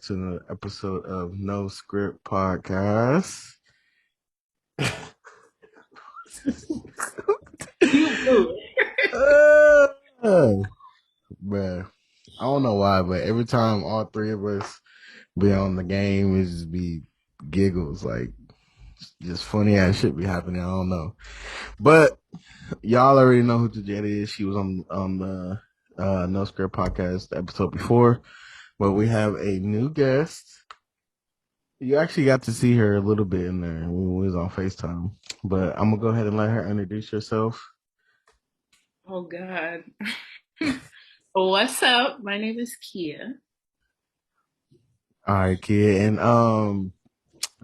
back to another episode of No Script Podcast. You blew Oh, man. I don't know why, but every time all three of us be on the game, it just be giggles. Like, just funny ass shit be happening. I don't know. But y'all already know who Tajada is. She was on the No Script Podcast episode before. But we have a new guest. You actually got to see her a little bit in there when we was on FaceTime. But I'm gonna go ahead and let her introduce herself. Oh God. What's up? My name is Kia. All right, kid, and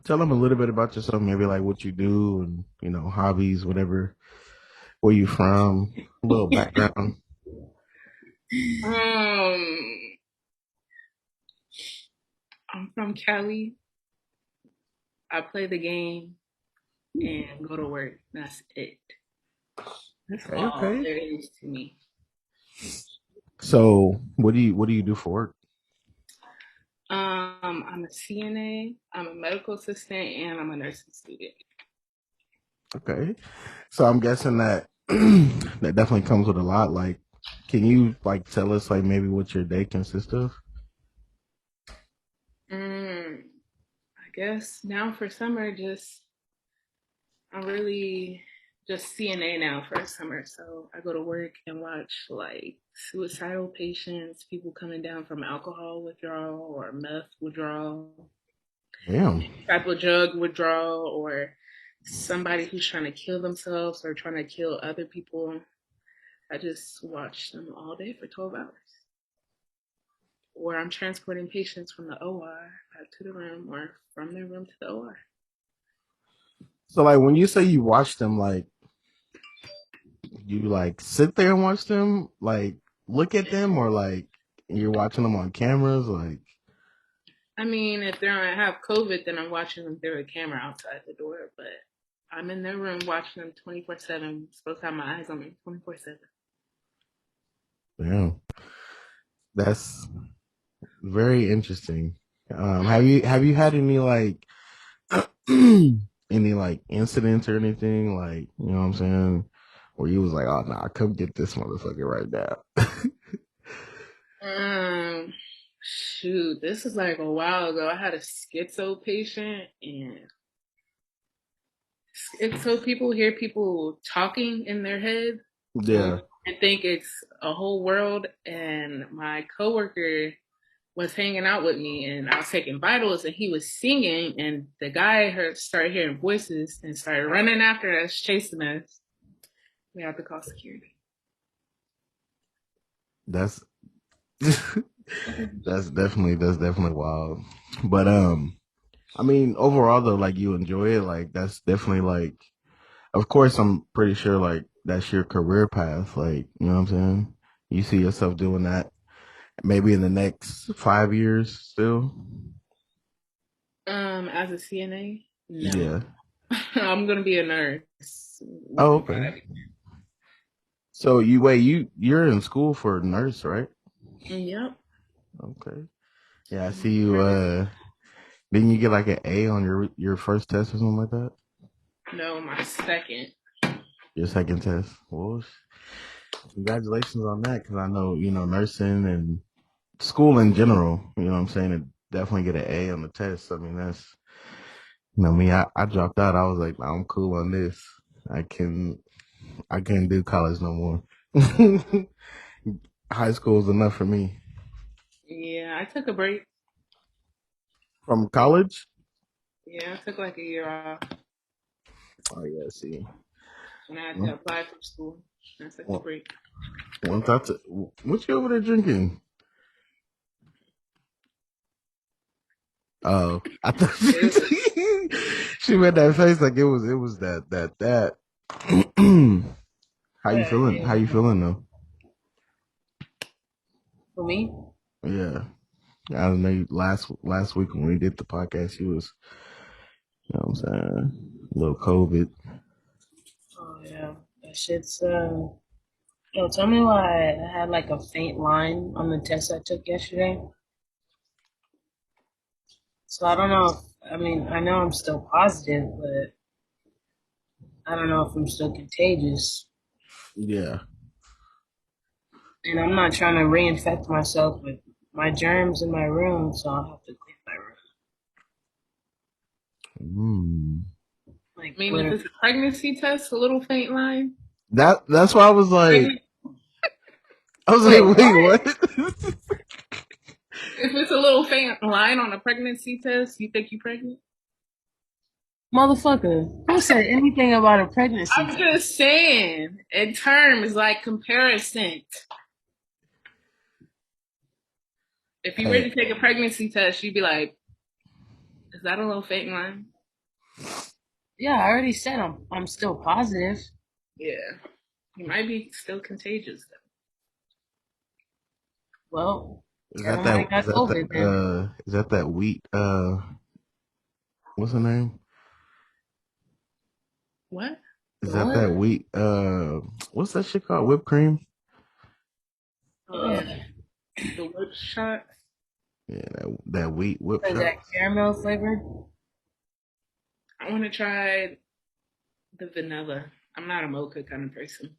tell them a little bit about yourself, maybe like what you do and hobbies, whatever. Where you from? A little background. Um, I'm from Cali. I play the game and go to work. That's it. That's Okay, all okay. there is to me. So, what do you do for work? I'm a CNA, I'm a medical assistant, and I'm a nursing student. Okay, so I'm guessing that that definitely comes with a lot. Like, can you like tell us like maybe what your day consists of? I guess now for summer, I'm really just CNA now for summer. So I go to work and watch like suicidal patients, people coming down from alcohol withdrawal or meth withdrawal, Damn. type of drug withdrawal, or somebody who's trying to kill themselves or trying to kill other people. I just watch them all day for 12 hours. Or I'm transporting patients from the OR back to the room or from their room to the OR. So like when you say you watch them, like you like sit there and watch them, like look at them, or like you're watching them on cameras, like I mean, if they don't have COVID, then I'm watching them through a camera outside the door. But I'm in their room watching them 24/7. Supposed to have my eyes on them 24/7. damn, that's very interesting. Have you had any like any like incidents or anything like you know what I'm saying, where you was like, oh nah, come get this motherfucker right now. Um, Shoot, this is like a while ago. I had a schizo patient, and schizo people hear people talking in their head Yeah, and think it's a whole world. And my coworker was hanging out with me and I was taking vitals and he was singing and the guy started hearing voices and started running after us, chasing us. We had to call security. that's that's definitely wild. But I mean, overall though, like you enjoy it, like that's definitely like, of course, I'm pretty sure like that's your career path. Like, you know what I'm saying? You see yourself doing that maybe in the next 5 years still? As a CNA, no. Yeah. I'm gonna be a nurse Oh, within okay. 5 years. So you wait, you're in school for nurse, right? Yep. Okay. Yeah, I see you. Didn't you get like an A on your first test or something like that? No, my second. Your second test. Well, congratulations on that, because I know nursing and school in general. You know what I'm saying? To definitely get an A on the test. I mean, that's me. I dropped out. I was like, nah, I'm cool on this. I can I can't do college no more. High school is enough for me. Yeah, I took a break. From college? Yeah, I took like a year off Oh yeah, see. and I had to Well, apply for school. I took the well, break. once I took, what you over there drinking? Oh, I thought It was she made that face like it was that. How you feeling? How you feeling though? for me. Yeah, I know last week when we did the podcast, she was, you know what I'm saying, a little COVID. Oh yeah, that shit's. Yo, tell me why I had like a faint line on the test I took yesterday. So I don't know. I know I'm still positive, but I don't know if I'm still contagious. Yeah. And I'm not trying to reinfect myself with my germs in my room, so I'll have to clean my room. Mm. Like I mean, if literally. it's a pregnancy test, a little faint line. That's why I was like, Pregnant. I was Wait, like, wait, what? what? If it's a little faint line on a pregnancy test, you think you pregnant? Motherfucker, who said anything about a pregnancy I'm test? just saying, in terms like comparison. If you were Hey, to take a pregnancy test, you'd be like, "Is that a little faint line?" Yeah, I already said I'm still positive. Yeah, you might be still contagious though. Well, is tell that them I that? Is got that that? COVID then. Is that that wheat? What's the name? What? Is The that that what? wheat? What's that shit called? Whipped cream? Uh, Yeah. the whip shot. Yeah, that wheat whip What is shot. that caramel flavor? I want to try the vanilla. I'm not a mocha kind of person.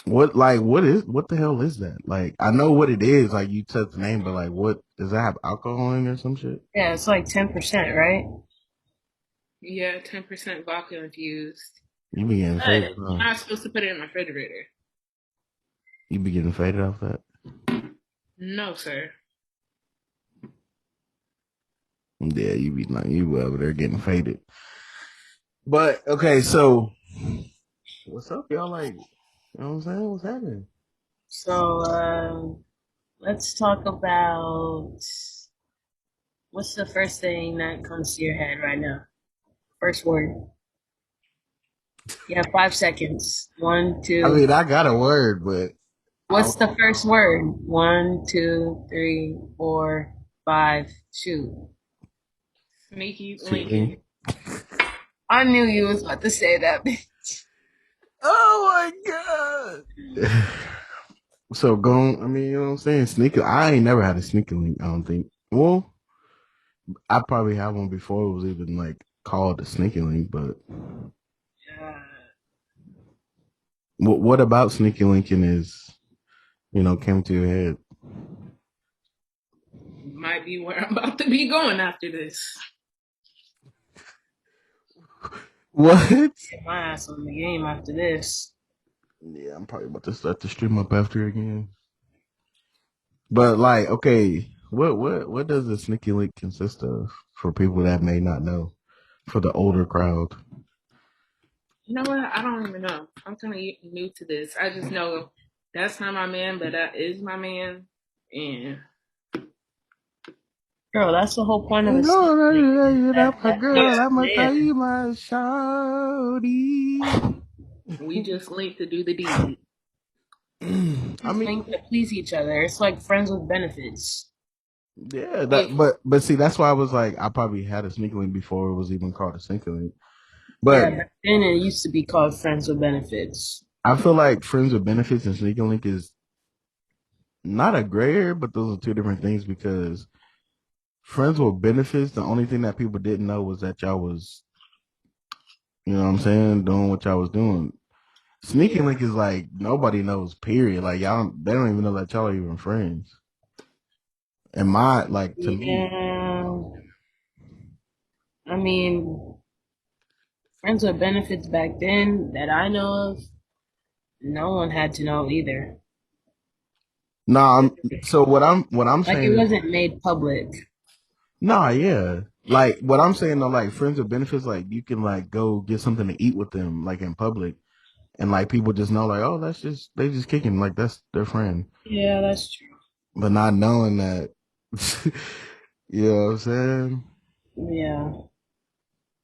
What the hell is that? Like I know what it is, like you said the name, but like what does that have alcohol in it or some shit? Yeah, it's like 10%, right? Yeah, 10% vodka infused. You be getting faded, Good. huh? You're not supposed to put it in my refrigerator. You be getting faded off that? No, sir. Yeah, you be like you over there getting faded. But okay, so what's up, y'all? Like, you know what I'm saying? What's happening? So let's talk about what's the first thing that comes to your head right now? First word. You have 5 seconds. One, I two. mean, I got a word, but I What's the first word? One, two, three, four, five, shoot. Sneaky Lincoln. cheating. I knew you was about to say that. Oh my god. So going, I mean, you know what I'm saying? Sneaker. I ain't never had a sneaker link. I don't think. Well, I probably had one before it was even like called a sneaker link. But Yeah. what about sneaker linking is came to your head? Might be where I'm about to be going after this. What? Get my ass on the game after this. Yeah, I'm probably about to start the stream up after again. But like, okay, what does a sneaky link consist of for people that may not know? For the older crowd. You know what? I don't even know. I'm kind of new to this. I just know that's not my man, but that is my man. And Girl, that's the whole point of a Ain't sneak link. gonna let That up a that girl, makes I'ma a call man. you my shawty. we just linked to do the deed. I Just mean, link to please each other. It's like friends with benefits. yeah, Yeah, but see, that's why I was like, I probably had a sneaker link before it was even called a sneaker link. Yeah, But back then it used to be called friends with benefits. I feel like friends with benefits and sneaker link is not a gray area, but those are two different things because friends with benefits, the only thing that people didn't know was that y'all was, you know what I'm saying, doing what y'all was doing. Sneaky Yeah. link is like nobody knows, period. Like they don't even know that y'all are even friends. And my like to me, Yeah. I mean, friends with benefits back then that I know of, no one had to know either. nah. So what I'm Like it saying is, wasn't made public. nah, yeah. Like what I'm saying though, like friends with benefits, like you can like go get something to eat with them, like in public, and like people just know, like, oh, that's just they just kicking, like that's their friend, Yeah, that's true. but not knowing that, you know what I'm saying? Yeah.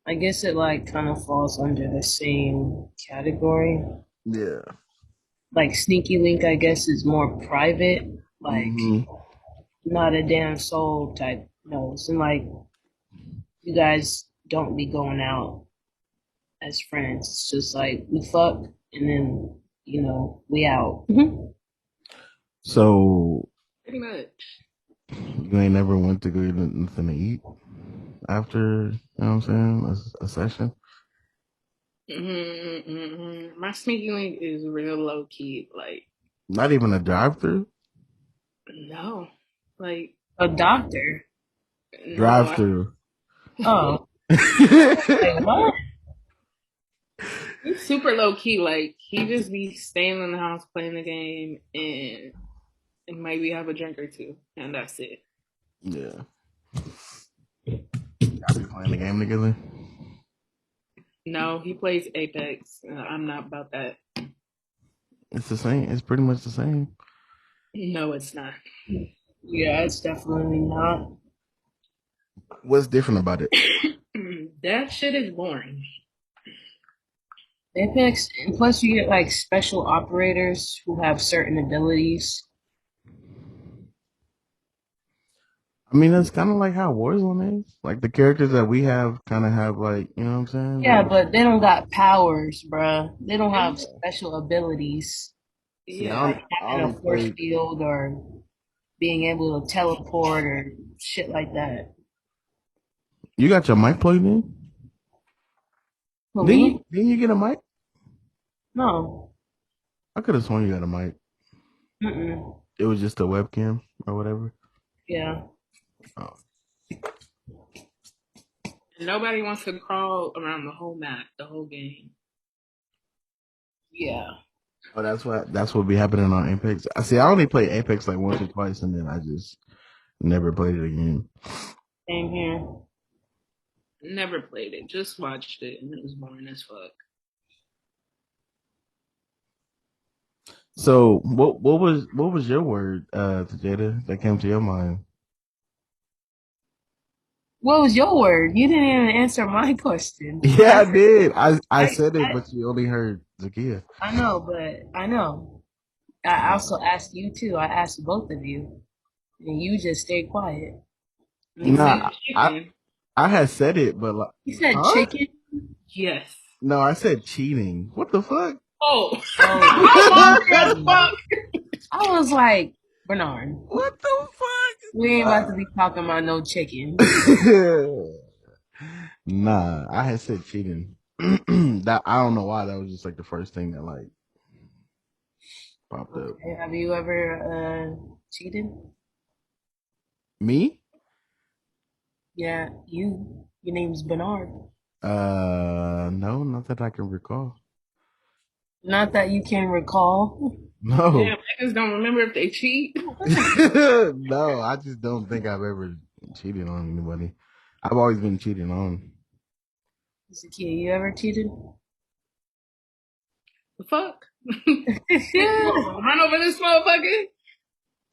I guess it like kind of falls under the same category. Yeah. Like Sneaky Link, I guess, is more private, like Hmm. not a damn soul type knows. And like you guys don't be going out as friends. It's just like we fuck and then, we out. So pretty much. you ain't never went to go get nothing to eat? after, you know what I'm saying, a session. My sneaky link is real low key. Like, Not even a drive-through. no, like A doctor. no. Drive-through. Oh, like what? He's super low key. Like he just be staying in the house playing the game and maybe have a drink or two, and that's it. Yeah. Y'all be playing the game together. No, he plays Apex. I'm not about that. It's the same. It's pretty much the same. No, it's not. Yeah, it's definitely not. What's different about it? That shit is boring. Apex, and plus you get like special operators who have certain abilities. I mean, that's kind of like how Warzone is. Like the characters that we have kind of have like, you know what I'm saying? Yeah, Like, but they don't got powers, bruh. They don't have Yeah, special abilities see, yeah. like I having only a force played. field or being able to teleport or shit like that. You got your mic plugged in? For me? Didn't you get a mic? No. I could have sworn you got a mic. Mm-mm. It was just a webcam or whatever. Yeah. Oh, Nobody wants to crawl around the whole map, the whole game. Yeah. oh, that's what be happening on Apex. I see. I only played Apex like once or twice, and then I just never played it again. Same here. Never played it, just watched it, and it was boring as fuck. So, what was your word, Jada, that came to your mind? What was your word? You didn't even answer my question. Yeah, I did. I I, said it, I, but you only heard Zakia. I know, but I know. I also asked you too. I asked both of you, and you just stayed quiet. He said Nah, I chicken. I had said it, but like, You said huh? chicken. Yes. No, I said cheating. What the fuck? Oh, Oh, I'm hungry as mm. fuck. I was like, Bernard, What the we ain't about to fuck? be talking about no chicken. Nah. Nah, I had said cheating. That I don't know why. That was just like the first thing that like popped up. Okay, have you ever cheated? Me? Yeah, you. Your name's Bernard. No, not that I can recall. Not that you can recall. No. Damn, niggas don't remember if they cheat. No, I just don't think I've ever cheated on anybody. I've always been cheated on. Zakia, you ever cheated? The fuck? Run over this motherfucker.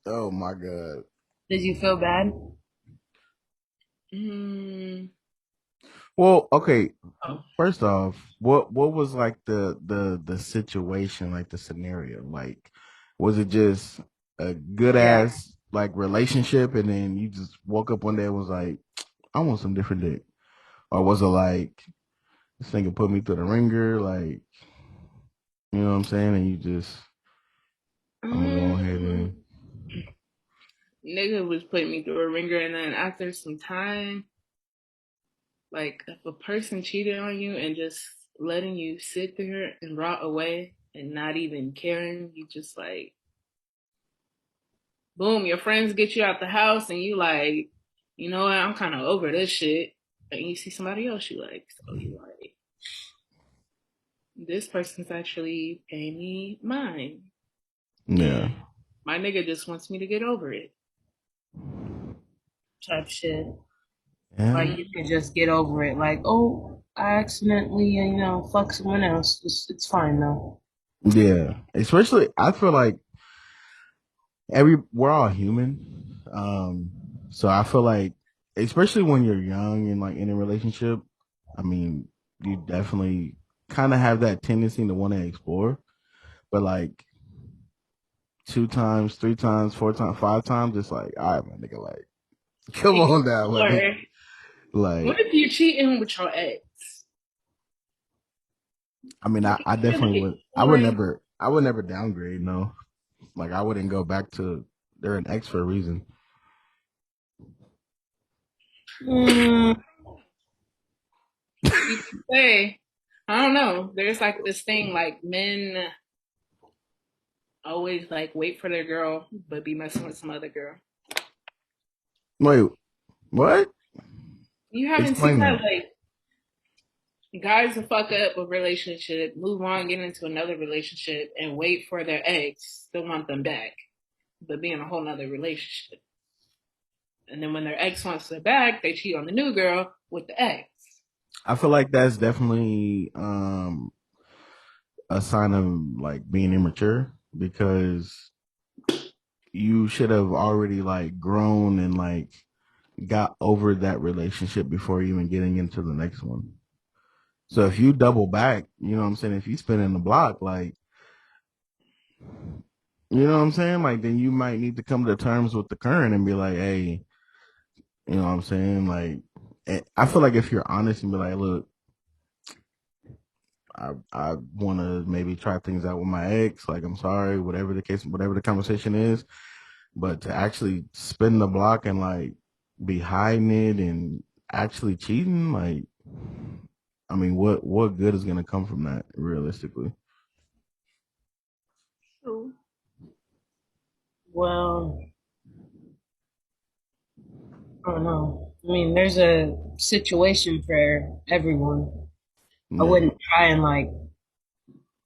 Oh my god. Did you feel bad? Mm, Well, okay. oh, First off, what was like the situation, like the scenario? Like, was it just a good Yeah. ass like relationship, and then you just woke up one day and was like, I want some different dick, or was it like this nigga put me through the ringer, like you know what I'm saying, and you just I'm gonna go ahead mm, and nigga was putting me through a ringer, and then after some time, like if a person cheated on you and just letting you sit there and rot away and not even caring, you just like boom, your friends get you out the house and you like, you know what, I'm kind of over this shit. And you see somebody else you like, so you like, this person's actually paying me mine. yeah, And my nigga just wants me to get over it. Type shit. yeah, Like you could just get over it. Like, oh, I accidentally, fuck someone else. It's fine though. yeah. Especially, I feel like we're all human. So I feel like, especially when you're young and like in a relationship, I mean, you definitely kind of have that tendency to want to explore. But like two times, three times, four times, five times, it's like, all right, my nigga, like, come on down, my nigga. Or Like, what if you're cheating with your ex? I mean, I definitely would. Like, I would never downgrade. No, like I wouldn't go back to. They're an ex for a reason. Mm, People say, I don't know. There's like this thing like men always like wait for their girl, but be messing with some other girl. Wait, what? You haven't seen Explain that? that. Like guys will fuck up a relationship, move on, get into another relationship, and wait for their ex to want them back, but be in a whole nother relationship. And then when their ex wants them back, they cheat on the new girl with the ex. I feel like that's definitely a sign of like being immature because you should have already like grown and like got over that relationship before even getting into the next one. So if you double back, you know what I'm saying? If you spin in the block, like, you know what I'm saying? Like, then you might need to come to terms with the current and be like, hey, you know what I'm saying? Like, I feel like if you're honest and be like, look, I want to maybe try things out with my ex. Like, I'm sorry, whatever the case, whatever the conversation is. But to actually spin the block and like be hiding it and actually cheating, like, I mean, what good is gonna come from that realistically? True. Well, I don't know. I mean, there's a situation for everyone. I Yeah, wouldn't try and like,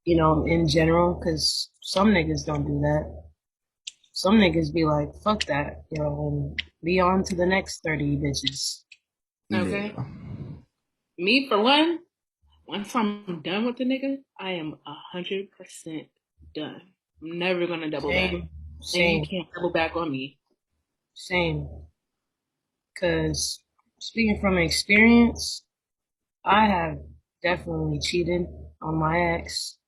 in general, because some niggas don't do that. Some niggas be like, fuck that, and be on to the next 30 bitches. Okay. yeah, Me for one, once I'm done with the nigga, I am 100% done. I'm never gonna double back, Same, and you same, can't double back on me. same. Because speaking from experience, I have definitely cheated on my ex.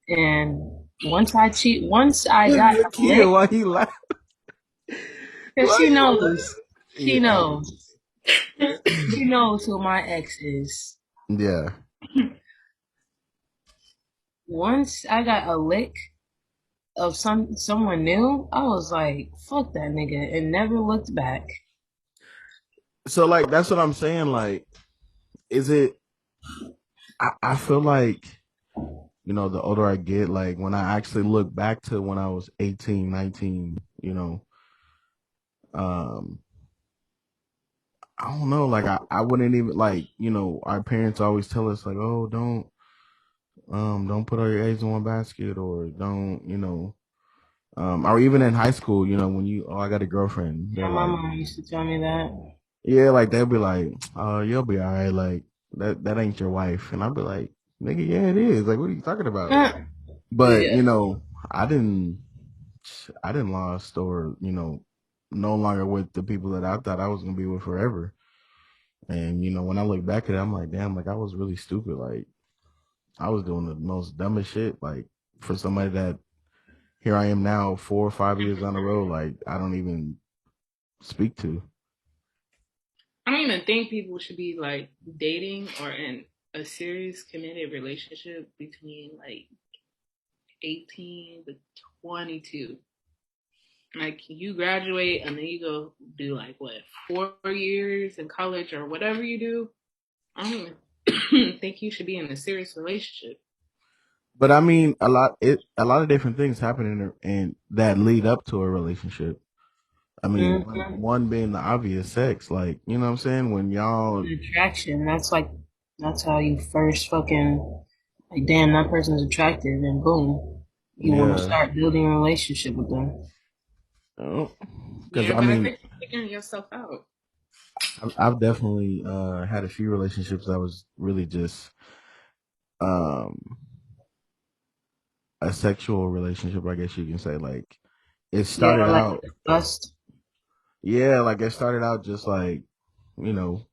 And once I got a Kia, lick, why you laugh? because Why she you knows, laugh? she Yeah, knows, she knows who my ex is. yeah. Once I got a lick of someone new, I was like, fuck that nigga, and never looked back. So like that's what I'm saying. Like, is it? I feel like the older I get, like when I actually look back to when I was 18, 19, um, I don't know. Like I wouldn't even like, our parents always tell us like, oh, don't put all your eggs in one basket or don't, or even in high school, when oh, I got a girlfriend, they're My like, mom used to tell me that. yeah, like they'll be like, oh, you'll be all right. Like that ain't your wife. And I'll be like, nigga, yeah, it is. Like, what are you talking about? But, Yeah. I didn't, I didn't lost or, no longer with the people that I thought I was going to be with forever. And, when I look back at it, I'm like, damn, like I was really stupid. Like I was doing the most dumbest shit. Like for somebody that here I am now, 4 or 5 years down the road, like I don't even speak to. I don't even think people should be like dating or in a serious committed relationship between like 18 to 22. Like you graduate and then you go do like what 4 years in college or whatever you do. I don't even think you should be in a serious relationship. But I mean, a lot of different things happen in that lead up to a relationship. I mean, Hmm. one being the obvious sex, like you know what I'm saying. When y'all, Attraction. That's how you first fucking like, damn, that person's attractive, and boom, you want to yeah, start building a relationship with them. because Yeah, I but I mean, think you're figuring yourself out. I've definitely had a few relationships that was really just um a sexual relationship, I guess you can say. Like it started Yeah, like out, lust. yeah, like it started out just like, you know,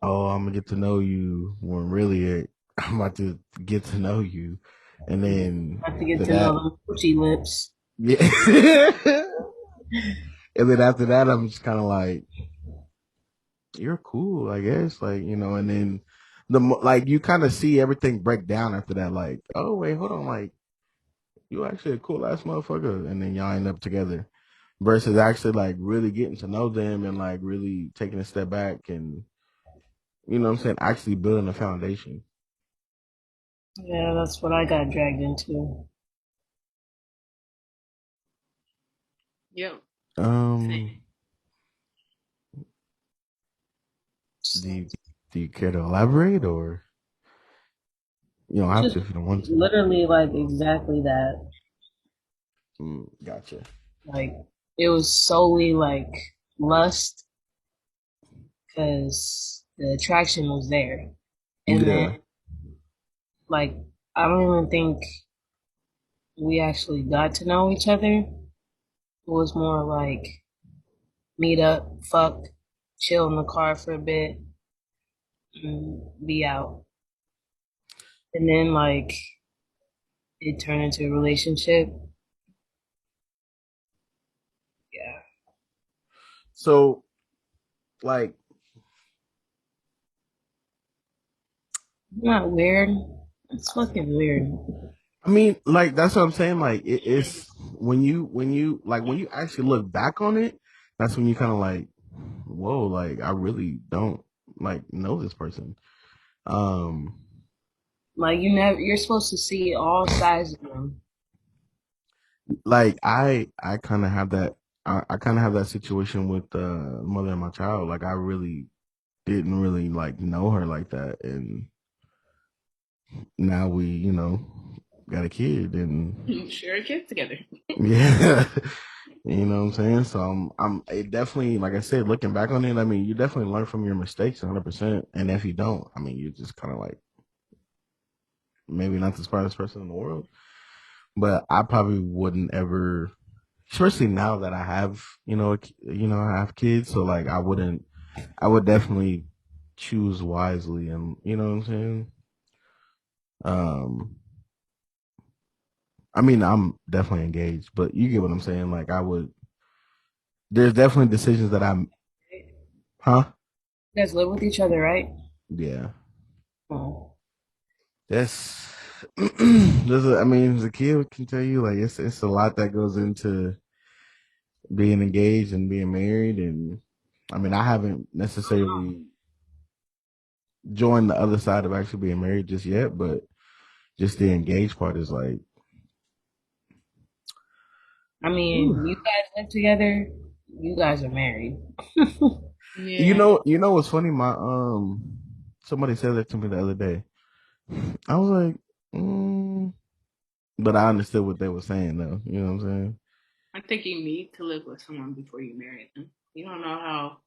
oh, I'm gonna get to know you when really I'm about to get to know you. And then Have to get after to know that, them coochie lips. yeah. And then after that, I'm just kind of like, you're cool, I guess. Like, and then like you kind of see everything break down after that. Like, oh, wait, hold on. Like, you actually a cool ass motherfucker. And then y'all end up together versus actually like really getting to know them and like really taking a step back and you know what I'm saying, actually building a foundation. Yeah, that's what I got dragged into. Yep. Same. Um, do So, you do you care to elaborate, or you don't have just to if you don't want to? literally like exactly that. Gotcha. Like it was solely like lust because the attraction was there. And then Yeah. like I don't even think we actually got to know each other. It was more like meet up, fuck, chill in the car for a bit, and be out. And then like it turned into a relationship. Yeah. So, like, Not weird. It's fucking weird. I mean, like that's what I'm saying. Like, it's when you actually look back on it, that's when you kind of like, whoa, like I really don't like know this person. Um, Like you're supposed to see all sides of them. like I kind of have that. I kind of have that situation with the mother of my child. Like, I really didn't really like know her like that, and now we, got a kid, and Share a kid together. yeah, you know what I'm saying. So it definitely, like I said, looking back on it, I mean, you definitely learn from your mistakes, 100%. And if you don't, I mean, you're just kind of like maybe not the smartest person in the world. But I probably wouldn't ever, especially now that I have, I have kids. So like, I would definitely choose wisely, and you know what I'm saying. Um, I mean, I'm definitely engaged, but you get what I'm saying. Like, I would. There's definitely decisions that I'm, huh? You guys live with each other, right? Yeah, Oh. that's. I mean, as a kid can tell you, like it's a lot that goes into being engaged and being married, and I mean, I haven't necessarily joined the other side of actually being married just yet, but just the engaged part is like, I whew. mean, you guys live together. You guys are married. Yeah. You know what's funny? Somebody said that to me the other day. I was like, but I understood what they were saying though. You know what I'm saying? I think you need to live with someone before you marry them. You don't know how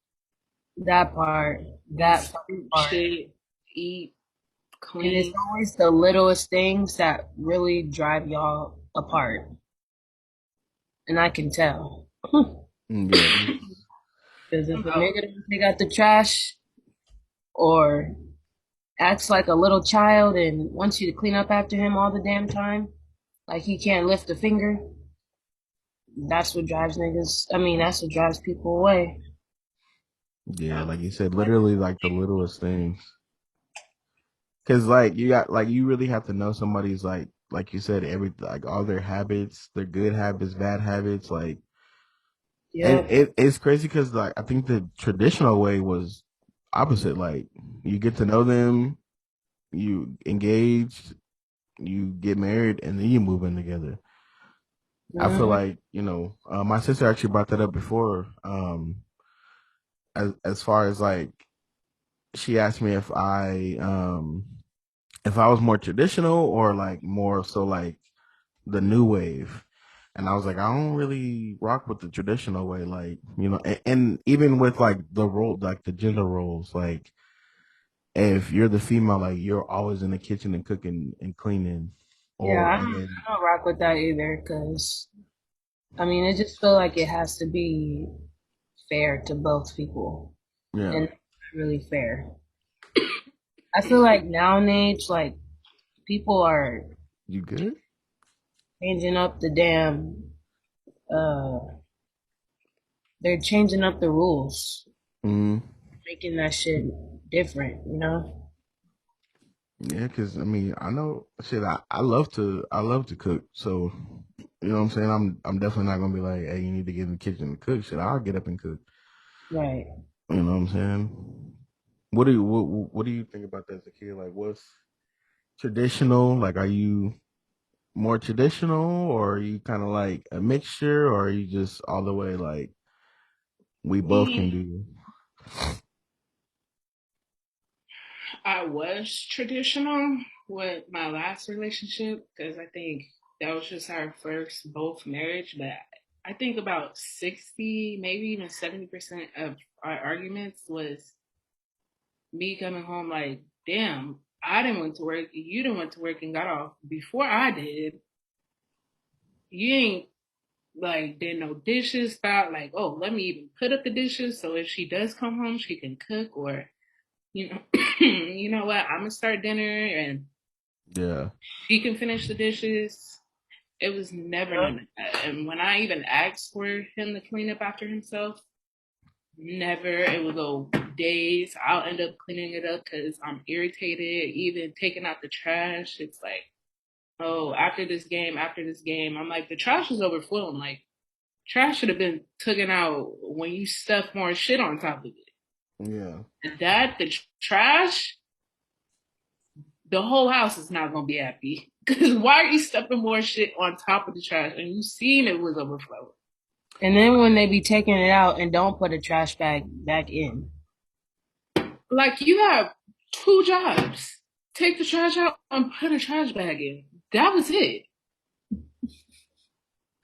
That part, you that sleep, part. shit, eat, And it's clean. always the littlest things that really drive y'all apart. And I can tell. Yeah, Because if a About nigga don't take out the trash or acts like a little child and wants you to clean up after him all the damn time, like he can't lift a finger, that's what drives niggas. I mean, that's what drives people away. yeah, like you said, literally like the littlest things. Cause like you really have to know somebody's like you said, like all their habits, their good habits, bad habits, like, and Yep. it's crazy because like I think the traditional way was opposite. Like, you get to know them, you engage, you get married, and then you move in together. I feel Hmm. like, my sister actually brought that up before. As far as like, she asked me if I was more traditional or like more so like the new wave. And I was like, I don't really rock with the traditional way, like, and even with like the role, like the gender roles, like if you're the female, like you're always in the kitchen and cooking and cleaning, Yeah, or and then I don't rock with that either because, I mean, it just feel like it has to be fair to both people. yeah, And it's not really fair. I feel like nowadays, like, people are you good? changing up the damn, uh, they're changing up the rules, Mm, making that shit different, you know? yeah, because I mean, I know shit. I love to cook, so you know what I'm saying. I'm definitely not gonna be like, hey, you need to get in the kitchen and cook. Shit, I'll get up and cook. Right. You know what I'm saying? what do you think about that as a kid? Like, what's traditional? Like, are you more traditional, or are you kind of like a mixture, or are you just all the way like we both can Me, do? I was traditional with my last relationship because I think that was just our first both marriage. But I think about 60, maybe even 70% of our arguments was me coming home like, damn, I didn't went to work, you didn't went to work and got off before I did. You ain't like did no dishes, thought like, oh, let me even put up the dishes so if she does come home, she can cook or you know, you know what, I'm gonna start dinner and Yeah, she can finish the dishes. It was never none of that. And when I even asked for him to clean up after himself, never. It would go days. I'll end up cleaning it up because I'm irritated. Even taking out the trash, it's like, oh, after this game, I'm like, the trash is overflowing. Like, trash should have been taken out when you stuff more shit on top of it. yeah, The trash, the whole house is not gonna be happy. Because why are you stuffing more shit on top of the trash? And you seen it was overflowing. And then when they be taking it out and don't put a trash bag back in. Like you have two jobs. Take the trash out and put a trash bag in. That was it.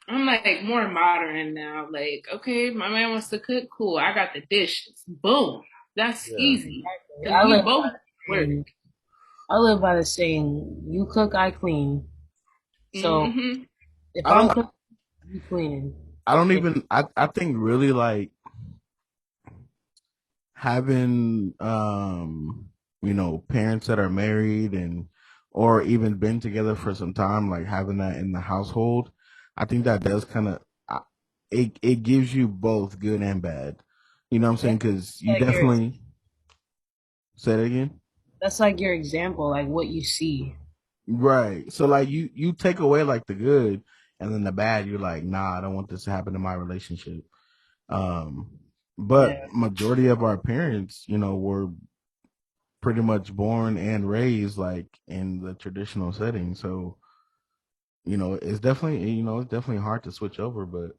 I'm like more modern now. Like, okay, my man wants to cook, cool. I got the dishes. Boom. That's yeah, easy. Because I we live both work. I live by the saying, you cook, I clean. So Mm-hmm. if I I'm don't cooking, you cleaning. I don't If even I think really like having parents that are married and or even been together for some time, like having that in the household, I think that does kind of it gives you both good and bad. You know what I'm saying? Because you like your definitely say it again. that's like your example, like what you see. Right. So like you take away like the good and then the bad, you're like, nah, I don't want this to happen in my relationship. Um, but Yeah. majority of our parents, were pretty much born and raised like in the traditional setting. So, it's definitely hard to switch over, but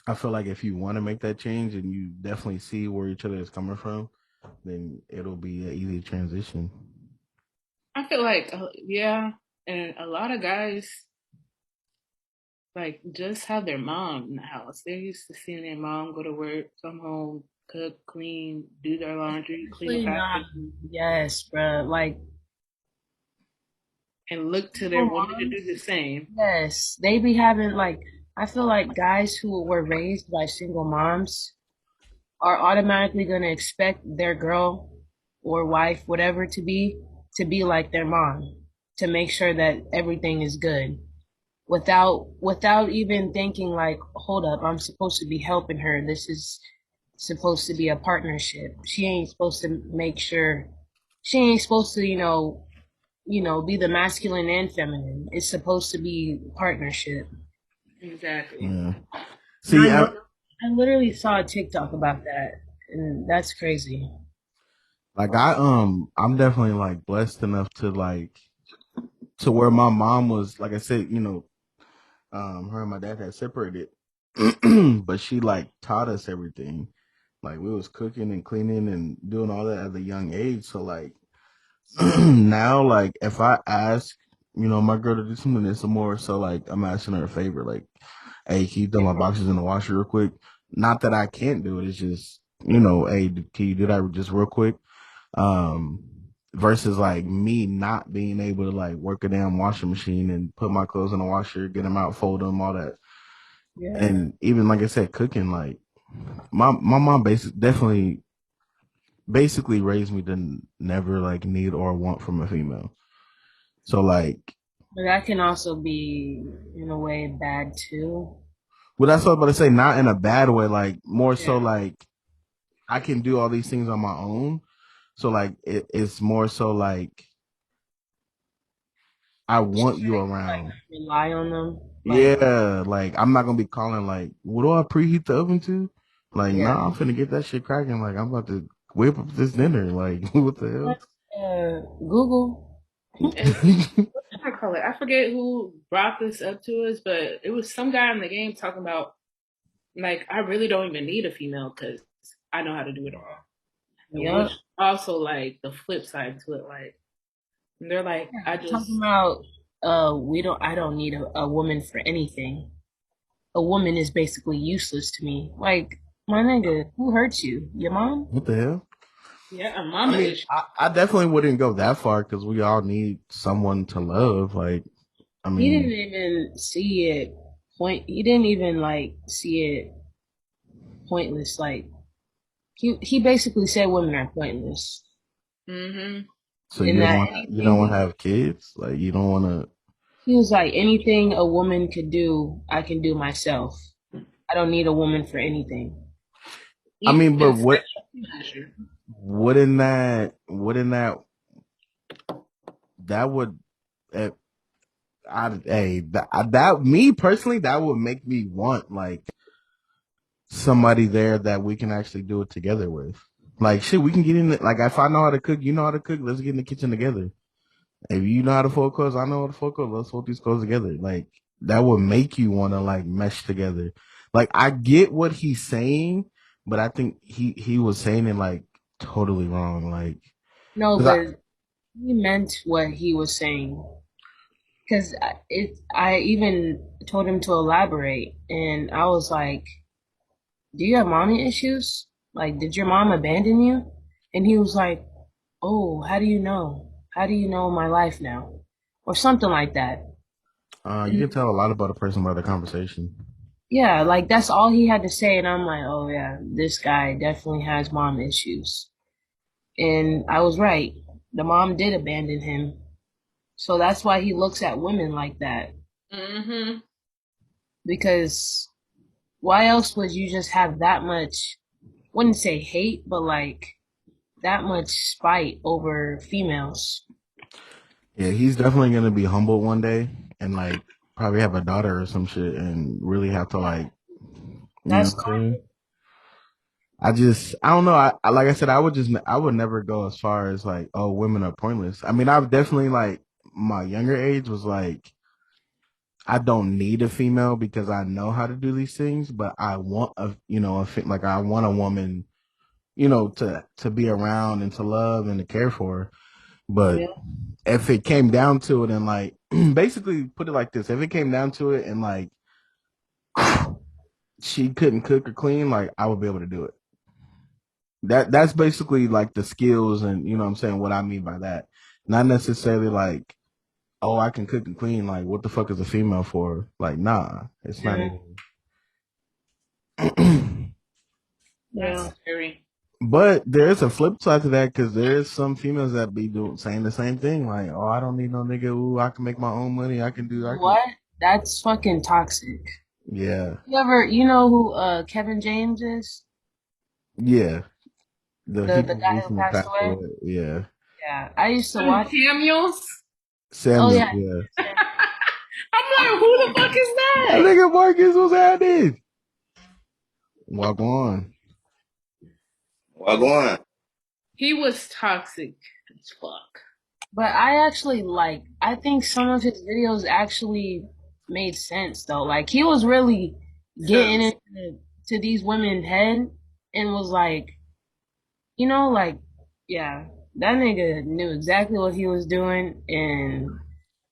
I feel like if you want to make that change and you definitely see where each other is coming from, then it'll be an easy transition. I feel like, yeah. And a lot of guys, like, just have their mom in the house. They're used to seeing their mom go to work, come home, cook, clean, do their laundry, clean up Actually after not. them, Yes, bro. Like and look to their single woman to do the moms. same. Yes, they be having like I feel like guys who were raised by single moms are automatically going to expect their girl or wife, whatever to be like their mom, to make sure that everything is good without even thinking like, hold up, I'm supposed to be helping her. This is supposed to be a partnership. She ain't supposed to make sure she ain't supposed to, be the masculine and feminine. It's supposed to be partnership. Exactly. Yeah. And See, I literally saw a TikTok about that, and that's crazy. I'm definitely like blessed enough to like to where my mom was like I said, her and my dad had separated, but she like taught us everything. Like we was cooking and cleaning and doing all that at a young age. So like now, like if I ask, my girl to do something, it's more so like I'm asking her a favor. Like, hey, can you throw my boxes in the washer real quick? Not that I can't do it. It's just, hey, can you do that just real quick? Um, versus like me not being able to like work a damn washing machine and put my clothes in the washer, get them out, fold them, all that. Yeah. And even like I said, cooking, like my mom basically raised me to never like need or want from a female. So like, But that can also be, in a way, bad too. well, that's what I'm about to say. Not in a bad way, like more so Yeah. like I can do all these things on my own. So like it's more so like I want you around. Rely on them. Like, Yeah, like I'm not gonna be calling like, what do I preheat the oven to? Like, yeah. nah, I'm finna get that shit cracking. Like I'm about to whip up this dinner? Like, what the Google. And hell? I call it. I forget who brought this up to us, but it was some guy in the game talking about like I really don't even need a female because I know how to do it all. And which Yup. also like the flip side to it, like they're like I Talking just about I don't need a woman for anything. A woman is basically useless to me. Like, my nigga, who hurt you? Your mom? What the hell? yeah, a I mama mean, issue. I definitely wouldn't go that far because we all need someone to love. Like, I He didn't mean, even see it he didn't even like see it pointless. Like he basically said women are pointless. Mm-hmm. so And that you don't want to anything have kids. Like, you don't want to. he was like, anything a woman could do, I can do myself. I don't need a woman for anything. I mean, but Even sexual pleasure. wouldn't that would eh, that me personally that would make me want like somebody there that we can actually do it together with. Like shit, we can get in. Like if I know how to cook, you know how to cook. Let's get in the kitchen together. If you know how to fold clothes, I know how to fold clothes. Let's fold these clothes together. Like that would make you want to like mesh together. Like I get what he's saying, but I think he was saying it like totally wrong. Like No, because but he meant what he was saying. Because I even told him to elaborate, and I was like, "Do you have mommy issues? Like, did your mom abandon you?" And he was like, "Oh, how do you know? How do you know my life now?" Or something like that. you And can tell a lot about a person by the conversation. yeah, like that's all he had to say, and I'm like, "Oh yeah, this guy definitely has mom issues." And I was right. The mom did abandon him, so that's why he looks at women like that. Mm-hmm. Because why else would you just have that much, wouldn't say hate, but like that much spite over females? Yeah, he's definitely gonna be humbled one day and like probably have a daughter or some shit and really have to like, you know That's what I'm saying? I don't know. Like I said, I would never go as far as like, oh, women are pointless. I mean, I've definitely like my younger age was like, I don't need a female because I know how to do these things, but I want like I want a woman, to be around and to love and to care for. But yeah, if it came down to it and like basically put it like this, if it came down to it and like she couldn't cook or clean, like I would be able to do it. That's basically like the skills and you know what I'm saying, what I mean by that. Not necessarily like, oh, I can cook and clean, like what the fuck is a female for? Like, nah, it's not yeah, even yeah. That's scary. But there's a flip side to that because there's some females that be doing saying the same thing, like, oh, I don't need no nigga, ooh, I can make my own money, I can What? That's fucking toxic. yeah. You know who Kevin James is? Yeah. He The just guy who recently passed passed away? away. Yeah. Yeah, I used to And watch. Samuels. Oh Samuel, yeah, yeah. I'm like, who the fuck is I that? think Marcus was at it. Walk on. Wagwan. He was toxic as fuck. but I think some of his videos actually made sense though. Like he was really getting So into to these women's head and was like, like, yeah, that nigga knew exactly what he was doing, and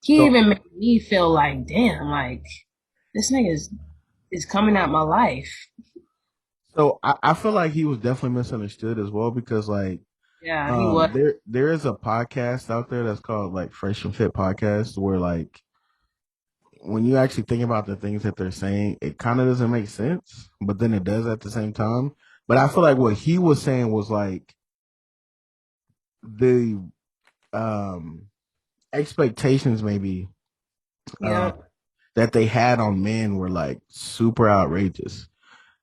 he So even made me feel like, damn, like this nigga is coming out my life. I feel like he was definitely misunderstood as well because like Yeah, he was. there is a podcast out there that's called like Fresh and Fit Podcast where like when you actually think about the things that they're saying, it kind of doesn't make sense, but then it does at the same time. But I feel like what he was saying was like the um expectations maybe uh Yeah, that they had on men were like super outrageous.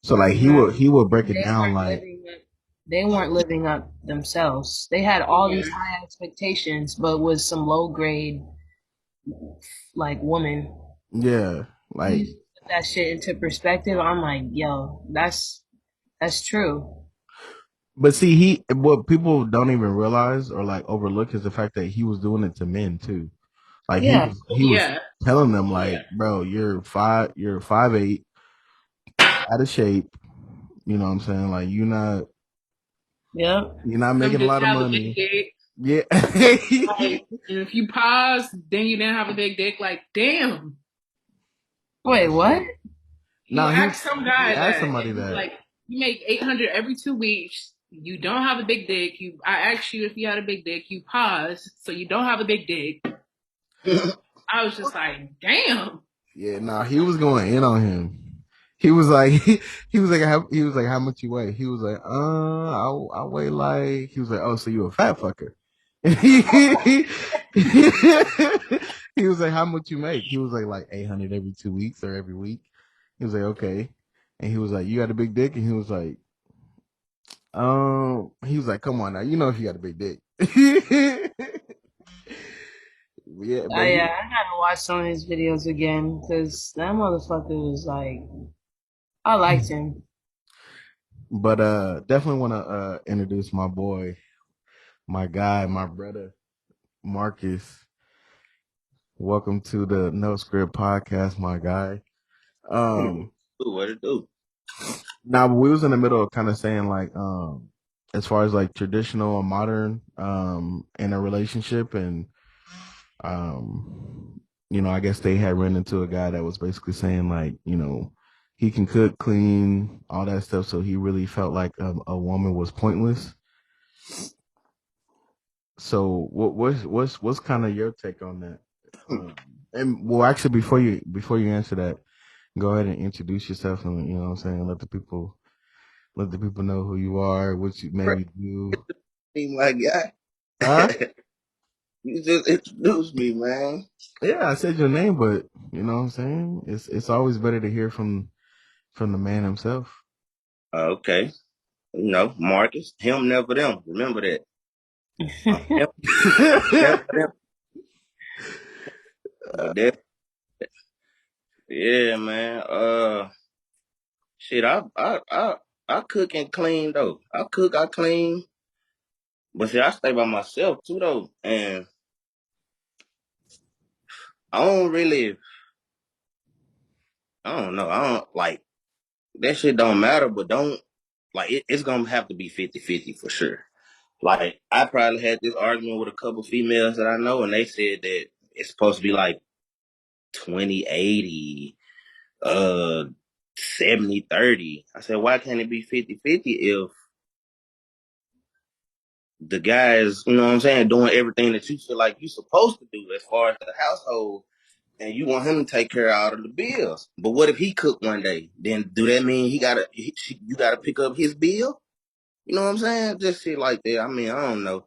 So like yeah. he would break it They down weren't like living up. They weren't living up themselves. They had all yeah. these high expectations, but was some low grade like woman. yeah, like You put that shit into perspective. I'm like, yo, that's true. But see, what people don't even realize or like overlook is the fact that he was doing it to men too. Like Yeah. he was Yeah, telling them yeah. like, bro, you're 5'8", out of shape. You know what I'm saying? Like Yep. you're not Some making a just lot of have a big money. dick. Yeah. Like, and if you pause, then you didn't have a big dick. Like, damn. Wait, what? He No, asked some he guy asked that, somebody and he's that. like, you make 800 every 2 weeks. You don't have a big dick. I asked you if you had a big dick. You pause, so you don't have a big dick. I was just like, damn. Yeah, nah, he was going in on him. He was like, he was like, how much you weigh? He was like, I weigh like. He was like, oh, so you a fat fucker? He was like, how much you make? He was like 800 every 2 weeks or every week. He was like, okay, and he was like, you got a big dick, and he was like, come on now, you know if you got a big dick. Yeah, but Yeah, I gotta watch some of his videos again because that motherfucker was like, I liked him. but definitely want to introduce my boy, my guy, my brother, Marcus. Welcome to the No Script podcast, my guy. Um, What it do? Now we was in the middle of kind of saying like, as far as like traditional and modern, in a relationship, and I guess they had run into a guy that was basically saying like, he can cook, clean, all that stuff, so he really felt like a woman was pointless. So what's kind of your take on that? And well, actually, before you answer that, go ahead and introduce yourself, and you know what I'm saying, let the people know who you are, what you maybe do. Seem like guy. Huh? You just introduced me, man. Yeah, I said your name, but you know what I'm saying. It's always better to hear from the man himself. Okay. Marcus. Him, never them. Remember that. Him, never them. But that, yeah, man. Shit, I cook and clean though. I cook, I clean. But see, I stay by myself too though. And I don't really, I don't know. I don't like that shit don't matter, but don't like it's gonna have to be 50-50 for sure. Like I probably had this argument with a couple females that I know, and they said that it's supposed to be like 20-80, 70-30. I said, why can't it be 50-50 if the guy is, you know what I'm saying, doing everything that you feel like you're supposed to do as far as the household, and you want him to take care of all of the bills. But what if he cooked one day? Then do that mean you gotta pick up his bill? You know what I'm saying? Just shit like that. I mean, I don't know.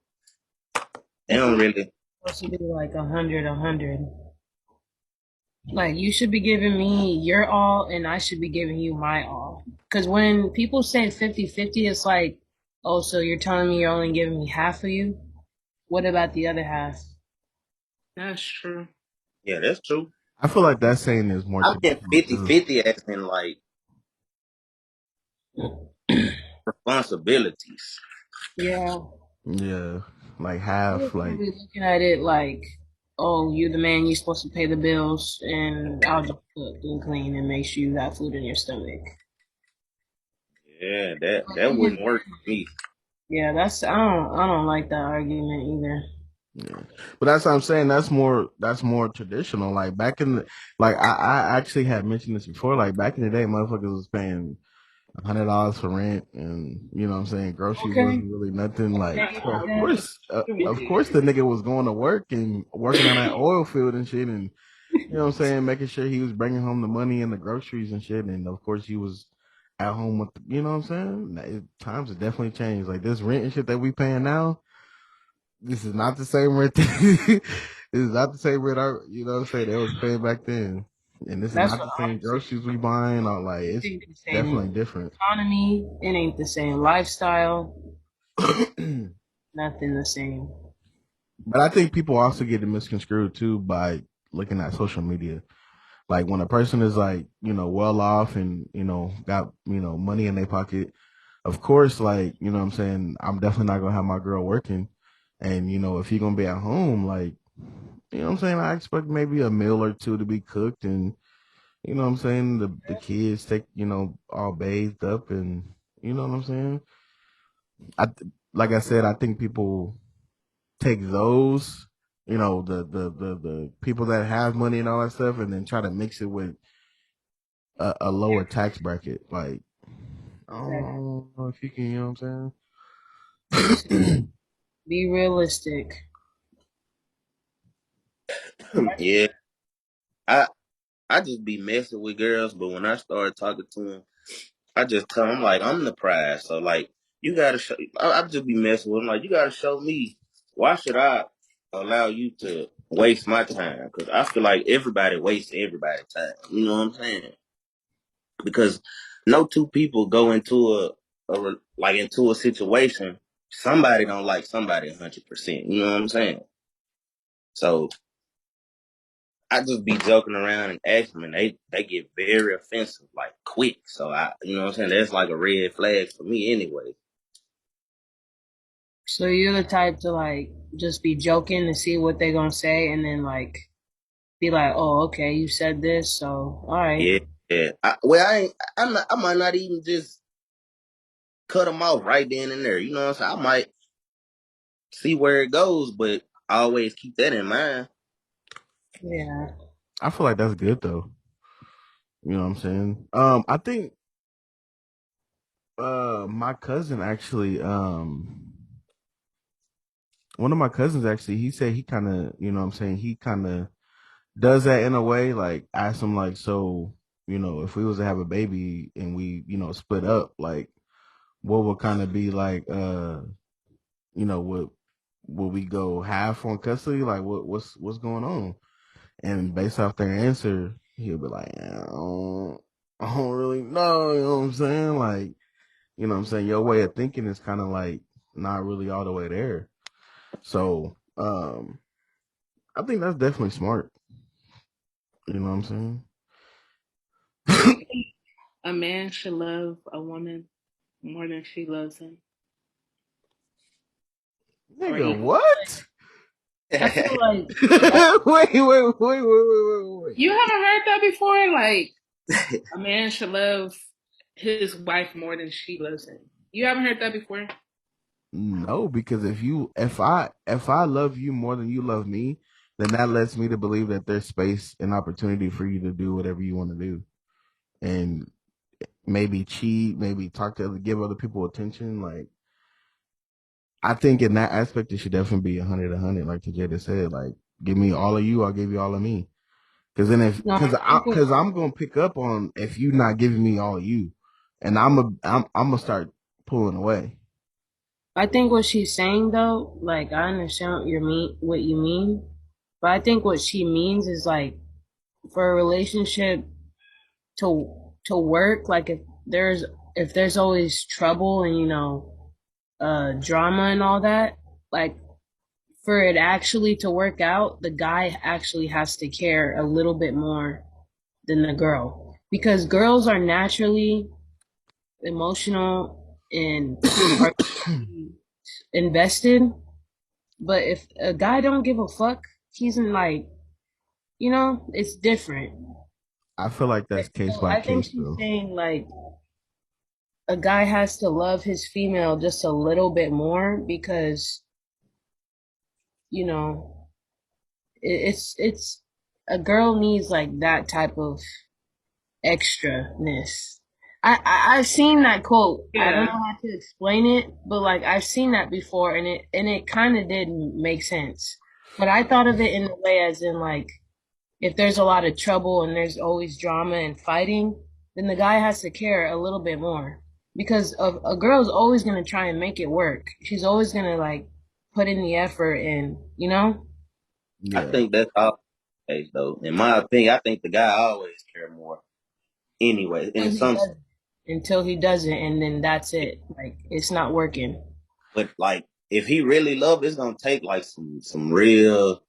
They I feel don't like really. it's supposed to be like 100. Like you should be giving me your all, and I should be giving you my all. Because when people say 50-50, it's like, oh, so you're telling me you're only giving me half of you? What about the other half? That's true. Yeah, that's true. I feel like that saying is more I meant traditional too. 50-50 as in like responsibilities. Yeah, Yeah, like I half, was like probably looking at it like, oh, you're the man, you're supposed to pay the bills, and I'll just cook and clean and make sure you got food in your stomach. Yeah, that But that in his, wouldn't work for me. yeah, I don't like that argument either. yeah. But that's what I'm saying. That's more traditional. Like back in the like I actually had mentioned this before. Like back in the day, motherfuckers was paying $100 for rent, and you know what I'm saying, groceries Okay. wasn't really nothing. Like, Okay. so of Okay. course, the nigga was going to work and working on that oil field and shit, and you know what I'm saying, making sure he was bringing home the money and the groceries and shit, and of course he was at home with, you know what I'm saying. Times have definitely changed. Like this rent and shit that we paying now, this is not the same rent. This is not the same rent. You know what I'm saying, they was paying back then, and this is That's not what the same I'm saying. groceries we buying. Or like It it's ain't the definitely same different. economy. It ain't the same lifestyle. But Nothing the same. I think people also get it misconstrued too by looking at social media. Like when a person is like, well off and, got, money in their pocket, of course, like, you know what I'm saying, I'm definitely not gonna have my girl working. And, if you're gonna be at home, like, what I'm saying, I expect maybe a meal or two to be cooked and what I'm saying, the kids take, all bathed up and you know what I'm saying? Like I said, I think people take those, the people that have money and all that stuff and then try to mix it with a lower tax bracket. Like, I Exactly. don't know if you can, you know what I'm Just saying? be realistic. Yeah, I I just be messing with girls, but when I start talking to them, I just tell them like I'm the prize. So like you gotta show. I just be messing with them like you gotta show me. Why should I allow you to waste my time? Because I feel like everybody wastes everybody's time. You know what I'm saying? Because no two people go into like into a situation. Somebody don't like somebody 100%. You know what I'm saying? So I just be joking around and ask them, and they get very offensive, like quick. So you know what I'm saying? That's like a red flag for me, anyway. So you're the type to like just be joking to see what they're gonna say, and then like be like, "Oh, okay, you said this, so all right." Yeah, yeah. Well, I ain't. I might not even just cut them off right then and there. You know what I'm saying? I might see where it goes, but I always keep that in mind. Yeah. I feel like that's good though. You know what I'm saying? I think my cousin actually one of my cousins actually he said he kind of, what I'm saying, he kind of does that in a way, like ask him like, so, if we was to have a baby and we, split up, like what would kind of be like, would we go half on custody? Like what's going on? And based off their answer, he'll be like, yeah, I don't really know, you know what I'm saying? Like, what I'm saying, your way of thinking is kind of like not really all the way there. So, I think that's definitely smart. You know what I'm Do you saying? think a man should love a woman more than she loves him? Or Nigga, even what? I feel like that. Wait. you haven't heard that before? Like a man should love his wife more than she loves him. You haven't heard that before? No, because if I love you more than you love me, then that lets me to believe that there's space and opportunity for you to do whatever you want to do, and maybe cheat, maybe give other people attention. Like, I think in that aspect, it should definitely be 100, like Jada said. Like, give me all of you, I'll give you all of me. Because then No, I think what I'm gonna pick up on if you not giving me all of you, and I'm gonna start pulling away. she's saying though, like I understand what you mean, but I think what she means is like for a relationship to work, like if there's always trouble and drama and all that, like for it actually to work out, the guy actually has to care a little bit more than the girl because girls are naturally emotional and are invested. But if a guy don't give a fuck, he's in like, it's different. I feel like that's case So by I think case she's though. saying like a guy has to love his female just a little bit more because, you know, it's a girl needs like that type of extraness. I've seen that quote. I don't know Yeah. how to explain it, but like I've seen that before, and it kind of did make sense. But I thought of it in a way as in like if there's a lot of trouble and there's always drama and fighting, then the guy has to care a little bit more because a girl's always gonna try and make it work. She's always gonna like put in the effort and I Yeah, think that's all case though. In my opinion, I think the guy always care more. Anyway, in until he some, doesn't, and then that's it. Like it's not working. but like if he really love, it's gonna take like some real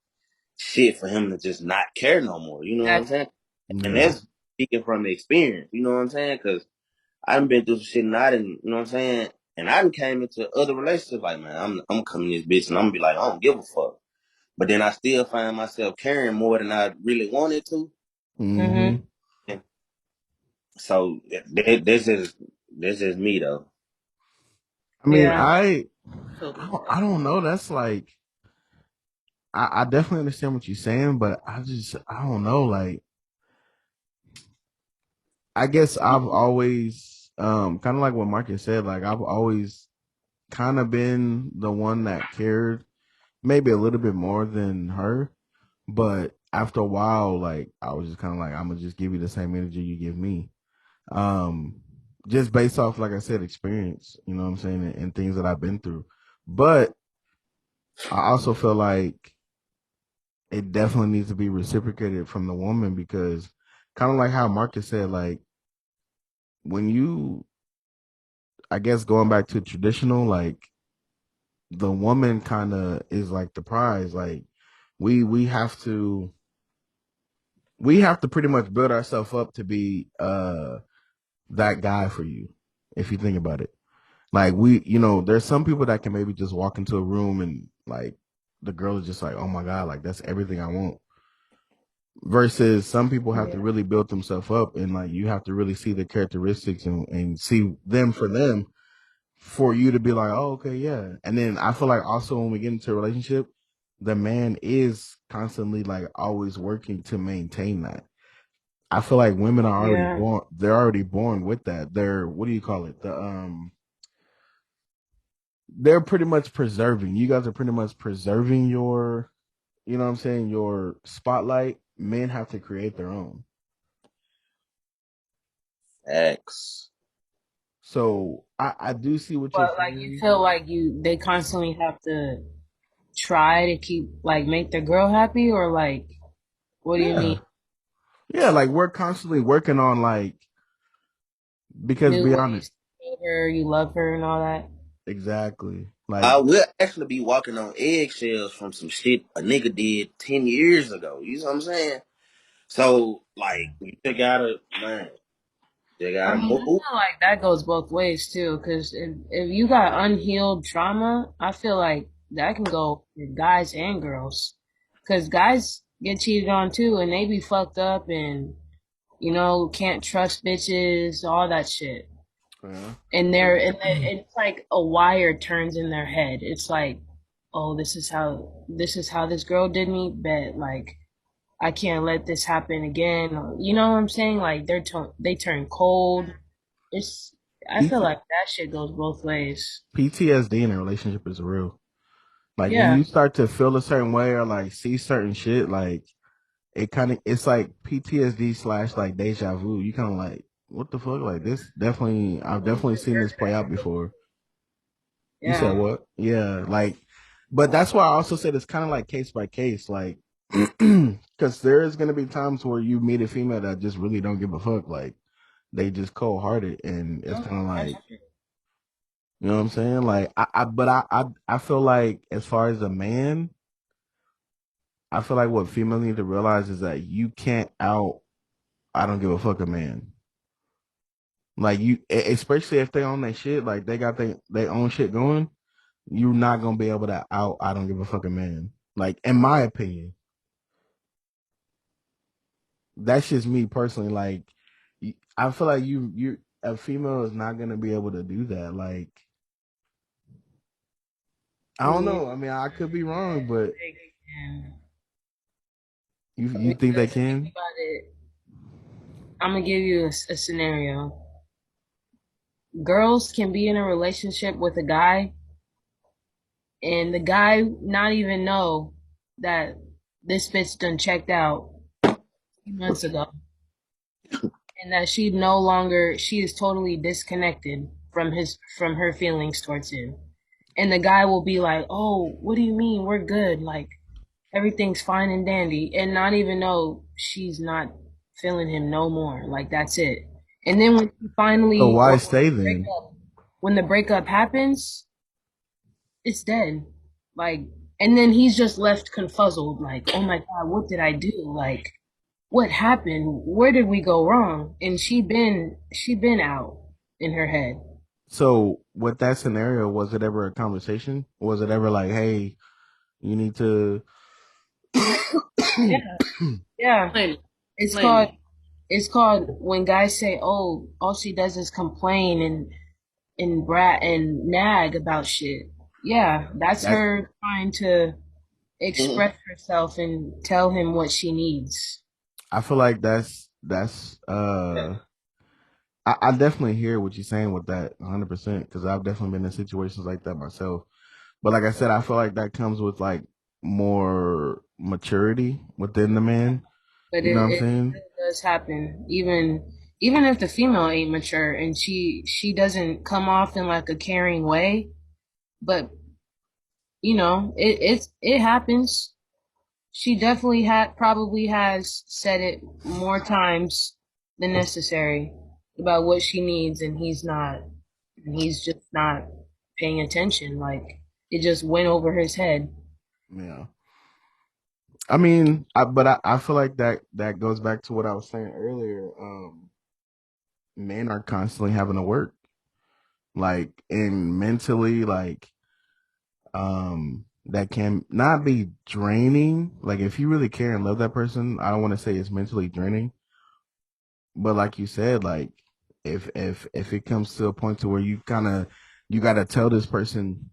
shit for him to just not care no more. You know what I'm Exactly. saying? And yeah. that's speaking from experience. You know what I'm saying? Because I done been through some shit and I didn't, you know what I'm saying? And I done came into other relationships like, man, I'm coming this bitch and I'm gonna be like, I don't give a fuck. But then I still find myself caring more than I really wanted to. Hmm. Mm-hmm. And so this is me though. I mean, Yeah. Totally. I don't know. That's like I definitely understand what you're saying, but I don't know. Like I guess I've always kind of like what Marcus said. Like I've always kind of been the one that cared, maybe a little bit more than her. But after a while, like I was just kind of like, I'm gonna just give you the same energy you give me. Um, just based off, like I said, experience. You know what I'm saying, and things that I've been through. But I also feel like it definitely needs to be reciprocated from the woman because kind of like how Marcus said, like when you, I guess going back to traditional, like the woman kind of is like the prize. Like we have to pretty much build ourselves up to be that guy for you if you think about it. Like there's some people that can maybe just walk into a room and like the girl is just like, oh my god, like that's everything I want. Versus some people have to Yeah. really build themselves up and like you have to really see the characteristics and see them for them for you to be like, oh, okay, yeah. And then I feel like also when we get into a relationship, the man is constantly like always working to maintain that. I feel like women are already Yeah. born, they're already born with that. They're, what do you call it? They're pretty much preserving. You guys are pretty much preserving your, you know what I'm saying, your spotlight. Men have to create their own. X. So I do see what you're But like you saying. feel like they constantly have to try to keep like make the girl happy or like what do you mean? Yeah. Yeah, like we're constantly working on like because New be ways honest, to meet her, you love her and all that. exactly. Like I will actually be walking on eggshells from some shit a nigga did 10 years ago. You know what I'm saying? So, like, you just gotta, man, you I gotta mean, I move. feel like that goes both ways too, because if you got unhealed trauma, I feel like that can go for guys and girls. Because guys get cheated on too, and they be fucked up and, can't trust bitches, all that shit. yeah. And it's like a wire turns in their head. It's like, oh, this is how this girl did me, but like I can't let this happen again. You know what I'm saying? Like they turn cold. It's I feel PT, like that shit goes both ways. PTSD in a relationship is real. Like when Yeah. you start to feel a certain way or like see certain shit, like it's like PTSD slash like deja vu. You kind of like, what the fuck? Like this definitely, I've definitely seen this play out before. You said Yeah. what? Yeah, like, but that's why I also said it's kind of like case by case, like, because there is gonna be times where you meet a female that just really don't give a fuck, like they just cold hearted, and it's No, kind of that's like, true. you know what I'm saying? Like, I feel like as far as a man, I feel like what females need to realize is that you can't out. I don't give a fuck a man. Like especially if they own their shit, like they got they own shit going. You're not gonna be able to out. I don't give a fuck a man. Like in my opinion, that's just me personally. Like I feel like you a female is not gonna be able to do that. Like I don't Yeah. know. I mean, I could be wrong, but And you think they because think can? about it, I'm gonna give you a scenario. Girls can be in a relationship with a guy, and the guy not even know that this bitch done checked out a few months ago. And that she is totally disconnected from her feelings towards him. And the guy will be like, "Oh, what do you mean? We're good. Like everything's fine and dandy," and not even know she's not feeling him no more. Like that's it. And then when he So finally why or stay then? when the breakup happens, it's dead. Like, and then he's just left confuzzled. Like, oh my god, what did I do? Like, what happened? Where did we go wrong? And she been out. in her head. So with that scenario, was it ever a conversation? Was it ever like, hey, you need to Yeah, yeah. Explain it. It's Explain called it. it's called when guys say, "Oh, all she does is complain and brat and nag about shit." Yeah, that's that her trying to Mhm. express herself and tell him what she needs. I feel like that's I definitely hear what you're saying with that 100% because I've definitely been in situations like that myself. But like I said, I feel like that comes with like more maturity within the man. But You know what I'm it saying? still does happen, even if the female ain't mature and she doesn't come off in like a caring way. But it happens. She definitely probably has said it more times than necessary about what she needs, and he's just not paying attention. Like it just went over his head. Yeah. I mean, but I feel like that goes back to what I was saying earlier. Men are constantly having to work, like, and mentally, like, that can not be draining. Like, if you really care and love that person, I don't want to say it's mentally draining, but like you said, like, if it comes to a point to where you got to tell this person,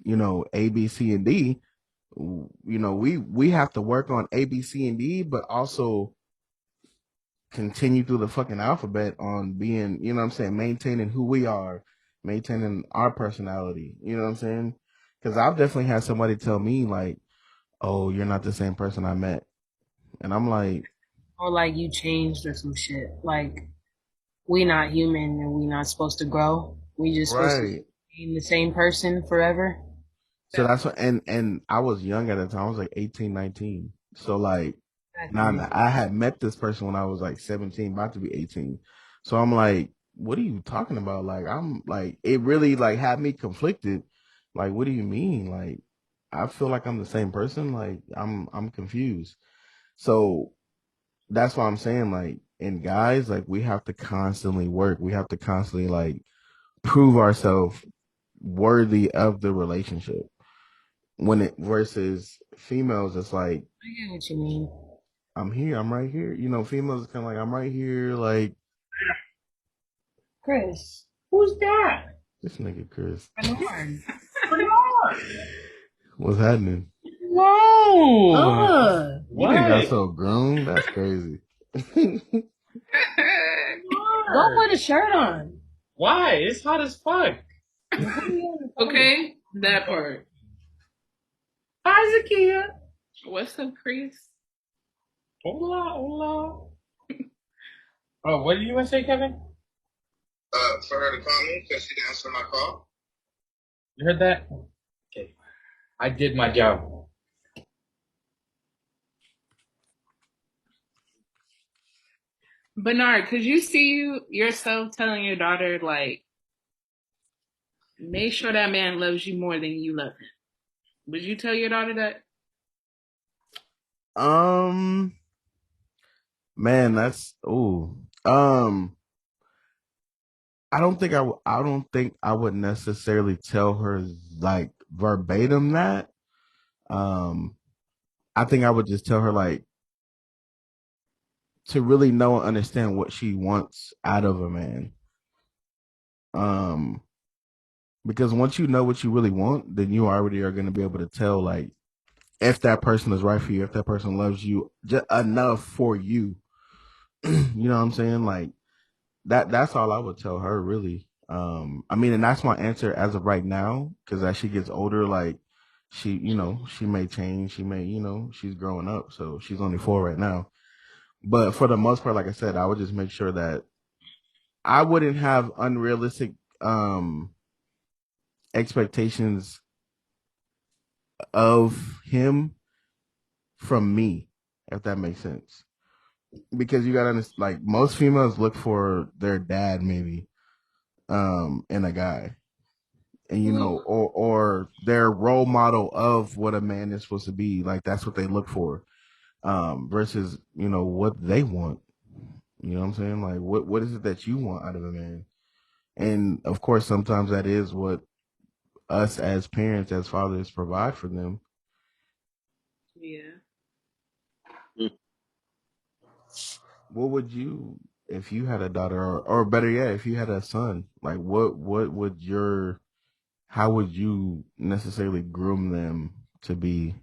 A, B, C, and D. We have to work on A, B, C, and D, but also continue through the fucking alphabet on being, you know what I'm saying, maintaining who we are, maintaining our personality. You know what I'm saying? Because I've definitely had somebody tell me like, "Oh, you're not the same person I met," and I'm like, Or like you changed or some shit. Like we not human and we not supposed to grow. We just supposed to right. be the same person forever. So that's what, and I was young at the time. I was like 18, 19. So like, now Exactly. I had met this person when I was like 17, about to be 18. So I'm like, what are you talking about? Like, I'm like, it really like had me conflicted. Like, what do you mean? Like, I feel like I'm the same person. Like, I'm confused. So that's why I'm saying like, and guys, like, we have to constantly work. We have to constantly like prove ourselves worthy of the relationship when it versus females, it's like I get what you mean. I'm here, I'm right here. Females is kind of like I'm right here, like Chris, who's that? this nigga Chris. Bernard. Bernard. What's happening? Whoa. You didn't got What? so grown. That's crazy. Go put a shirt on. Why? It's hot as fuck. Okay, that part. Hi, Zakia. What's up, Chris? Hola, hola. Oh, what did you want to say, Kevin? For her to call me because she didn't answer my call. You heard that? Okay. I did my job. Bernard, could you see yourself telling your daughter, like, make sure that man loves you more than you love him? Would you tell your daughter that? um, man, that's ooh. Um, I don't think I would necessarily tell her like verbatim that. Um, I think I would just tell her like to really know and understand what she wants out of a man. Um, because once you know what you really want, then you already are going to be able to tell like if that person is right for you, if that person loves you just enough for you. You know what I'm saying? Like that's all I would tell her really. I mean, and that's my answer as of right now, because as she gets older, like she may change, she may, she's growing up, so she's only 4 right now. But for the most part, like I said, I would just make sure that I wouldn't have unrealistic expectations of him from me, if that makes sense. Because you gotta understand, like most females look for their dad maybe, in a guy, and or their role model of what a man is supposed to be. Like that's what they look for, versus what they want. You know what I'm saying? Like what is it that you want out of a man? And of course, sometimes that is what us as parents, as fathers, provide for them. Yeah. What would you, if you had a daughter, or better yet, if you had a son, like what would your, how would you necessarily groom them to be?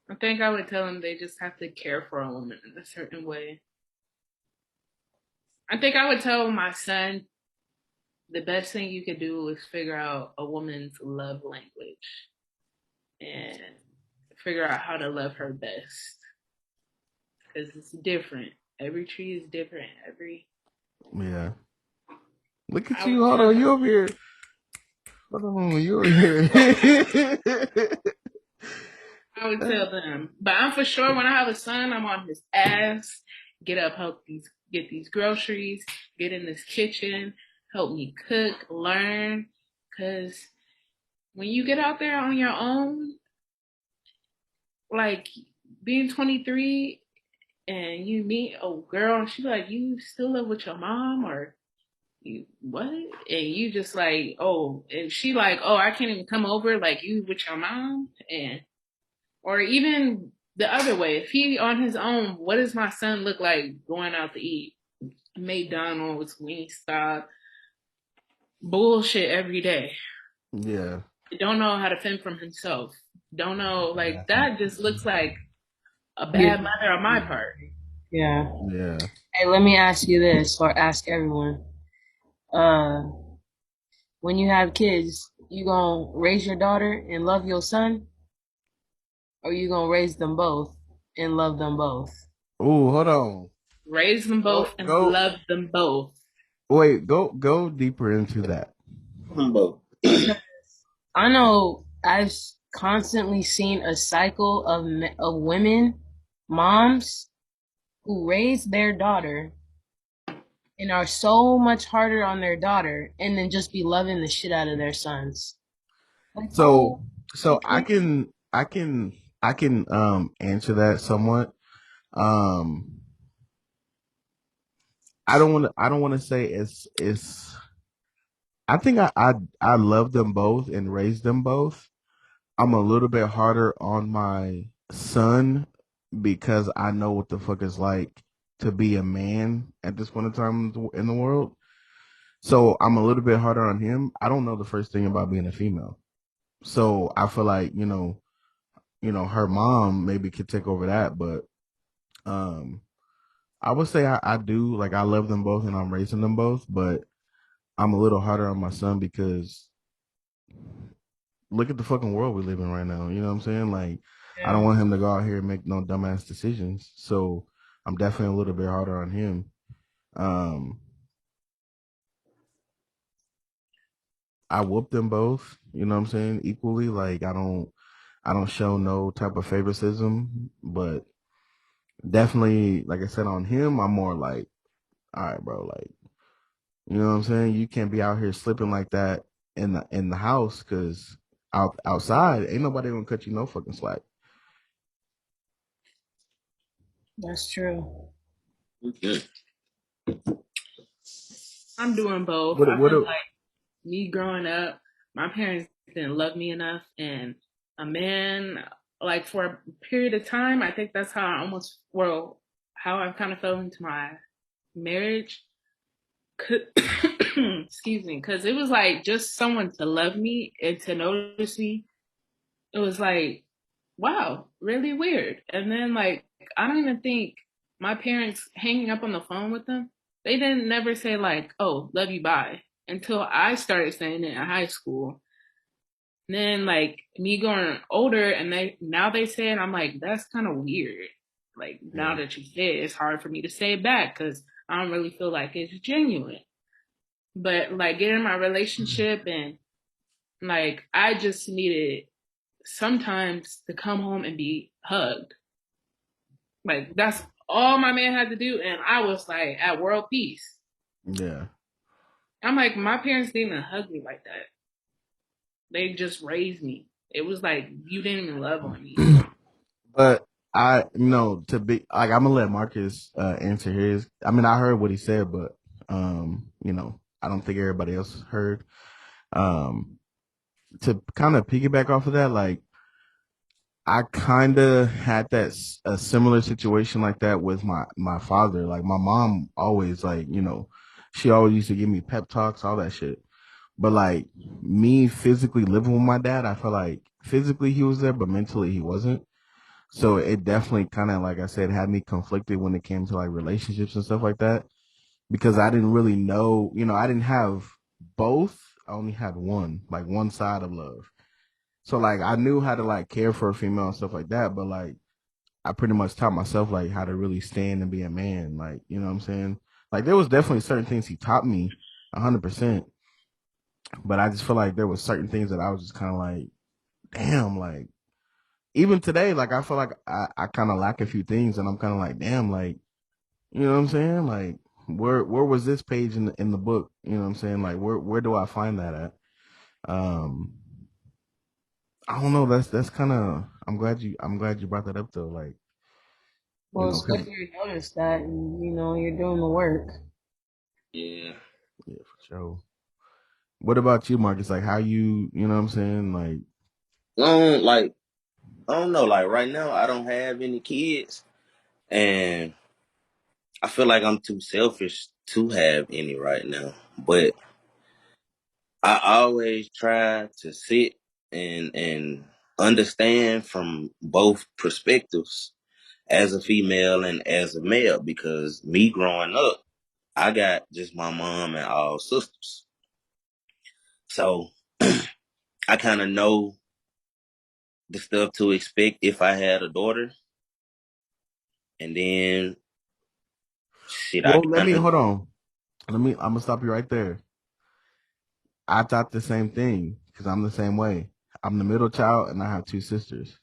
I think I would tell them they just have to care for a woman in a certain way. I think I would tell my son the best thing you could do is figure out a woman's love language and figure out how to love her best because it's different. Every tree is different. Every Yeah. Look at I would you. Hold tell on. them. You over here. Hold on. You over here. I would tell them. But I'm for sure when I have a son, I'm on his ass. Get up, get these groceries, get in this kitchen, help me cook, learn. Cause when you get out there on your own, like being 23 and you meet a girl and she's like, you still live with your mom or you what? And you just like, oh, and she like, oh, I can't even come over like you with your mom and or even the other way, if he on his own, what does my son look like going out to eat? McDonald's, Wingstop, bullshit every day. Yeah. Don't know how to fend from himself. Don't know, like that just looks like a Yeah. bad mother on my part. Yeah. Yeah. Hey, let me ask you this, or ask everyone. Uh, when you have kids, you gonna raise your daughter and love your son, or you gonna raise them both and love them both? Oh, hold on. Raise them both and Go. love them both. Wait. Go deeper into that. Humbo. Because I know I've constantly seen a cycle of women, moms who raise their daughter and are so much harder on their daughter and then just be loving the shit out of their sons. Like, So, oh, so I can answer that somewhat. Um, I don't want to say it's. I think I love them both and raised them both. I'm a little bit harder on my son because I know what the fuck it's like to be a man at this point in time in the world. So I'm a little bit harder on him. I don't know the first thing about being a female. So I feel like, her mom maybe could take over that, but um I would say I do like I love them both and I'm raising them both, but I'm a little harder on my son because look at the fucking world we live in right now. You know what I'm saying? Like, I don't yeah, want him to go out here and make no dumbass decisions. So I'm definitely a little bit harder on him. Um, I whoop them both. You know what I'm saying? Equally. Like, I don't show no type of favoritism, but definitely, like I said, on him, I'm more like, all right, bro. Like, you know what I'm saying? You can't be out here slipping like that in the house because outside ain't nobody gonna cut you no fucking slack. that's true. Okay. I'm doing both. What I what feel like me growing up, my parents didn't love me enough, and a man, like for a period of time, I think that's how I almost, well, how I kind of fell into my marriage. Excuse me, because it was like just someone to love me and to notice me. It was like, wow, really weird. And then like, I don't even think my parents hanging up on the phone with them, they didn't never say like, oh, love you, bye, until I started saying it in high school. And then like me going older and they say it, I'm like, that's kind of weird. Like now Yeah. that you say it, it's hard for me to say it back because I don't really feel like it's genuine. But like getting in my relationship and like I just needed sometimes to come home and be hugged. Like that's all my man had to do, and I was like at world peace. Yeah. I'm like, my parents didn't even hug me like that. They just raised me. It was like you didn't even love on me. But to be like, I'm gonna let Marcus answer his. I mean, I heard what he said, but I don't think everybody else heard. Um, to kind of piggyback off of that, like I kind of had a similar situation like that with my father. Like my mom always like, she always used to give me pep talks, all that shit. But like me physically living with my dad, I feel like physically he was there, but mentally he wasn't. So it definitely kind of, like I said, had me conflicted when it came to like relationships and stuff like that because I didn't really know, I didn't have both. I only had one, like one side of love. So like I knew how to like care for a female and stuff like that, but like I pretty much taught myself like how to really stand and be a man. Like, you know what I'm saying? Like there was definitely certain things he taught me 100%, but I just feel like there was certain things that I was just kind of like, damn, like even today, like I feel like I kind of lack a few things and I'm kind of like, damn, like, you know what I'm saying? Like where was this page in the book? You know what I'm saying? Like where do I find that at? Um I don't know. That's kind of. I'm glad you brought that up though. Like Well, it's because good you noticed that, and you're doing the work. Yeah. yeah, for sure. What about you, Marcus? Like how you know what I'm saying? Like Like I don't know. Like right now, I don't have any kids, and I feel like I'm too selfish to have any right now. But I always try to sit and understand from both perspectives as a female and as a male because me growing up, I got just my mom and all sisters. So I kind of know the stuff to expect if I had a daughter. And then shit, I well, let kind me of, hold on. I'm gonna stop you right there. I thought the same thing because I'm the same way. I'm the middle child and I have two sisters.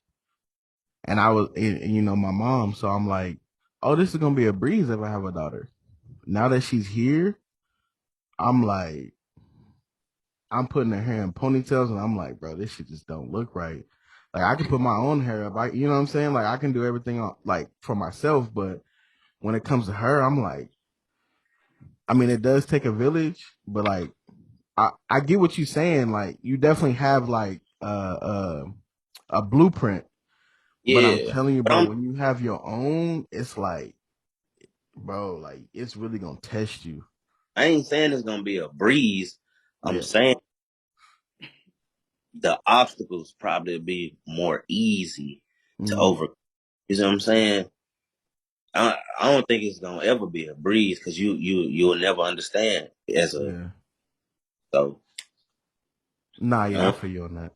And I was, and, my mom. So I'm like, oh, this is gonna be a breeze if I have a daughter. Now that she's here, I'm like, I'm putting her hair in ponytails, and I'm like, bro, this shit just don't look right. Like I can put my own hair up, you know what I'm saying? Like I can do everything like for myself, but when it comes to her, I'm like, I mean, it does take a village, but like, I get what you're saying. Like you definitely have like a blueprint, but I'm yeah. telling you, But bro, I'm, when you have your own, it's like, bro, like it's really gonna test you. I ain't saying it's gonna be a breeze. I'm Yeah. saying the obstacles probably be more easy to Mm-hmm. overcome. You know what I'm saying? I don't think it's gonna ever be a breeze because you'll never understand as a Yeah. so Nah, yeah, I uh, feel you on that.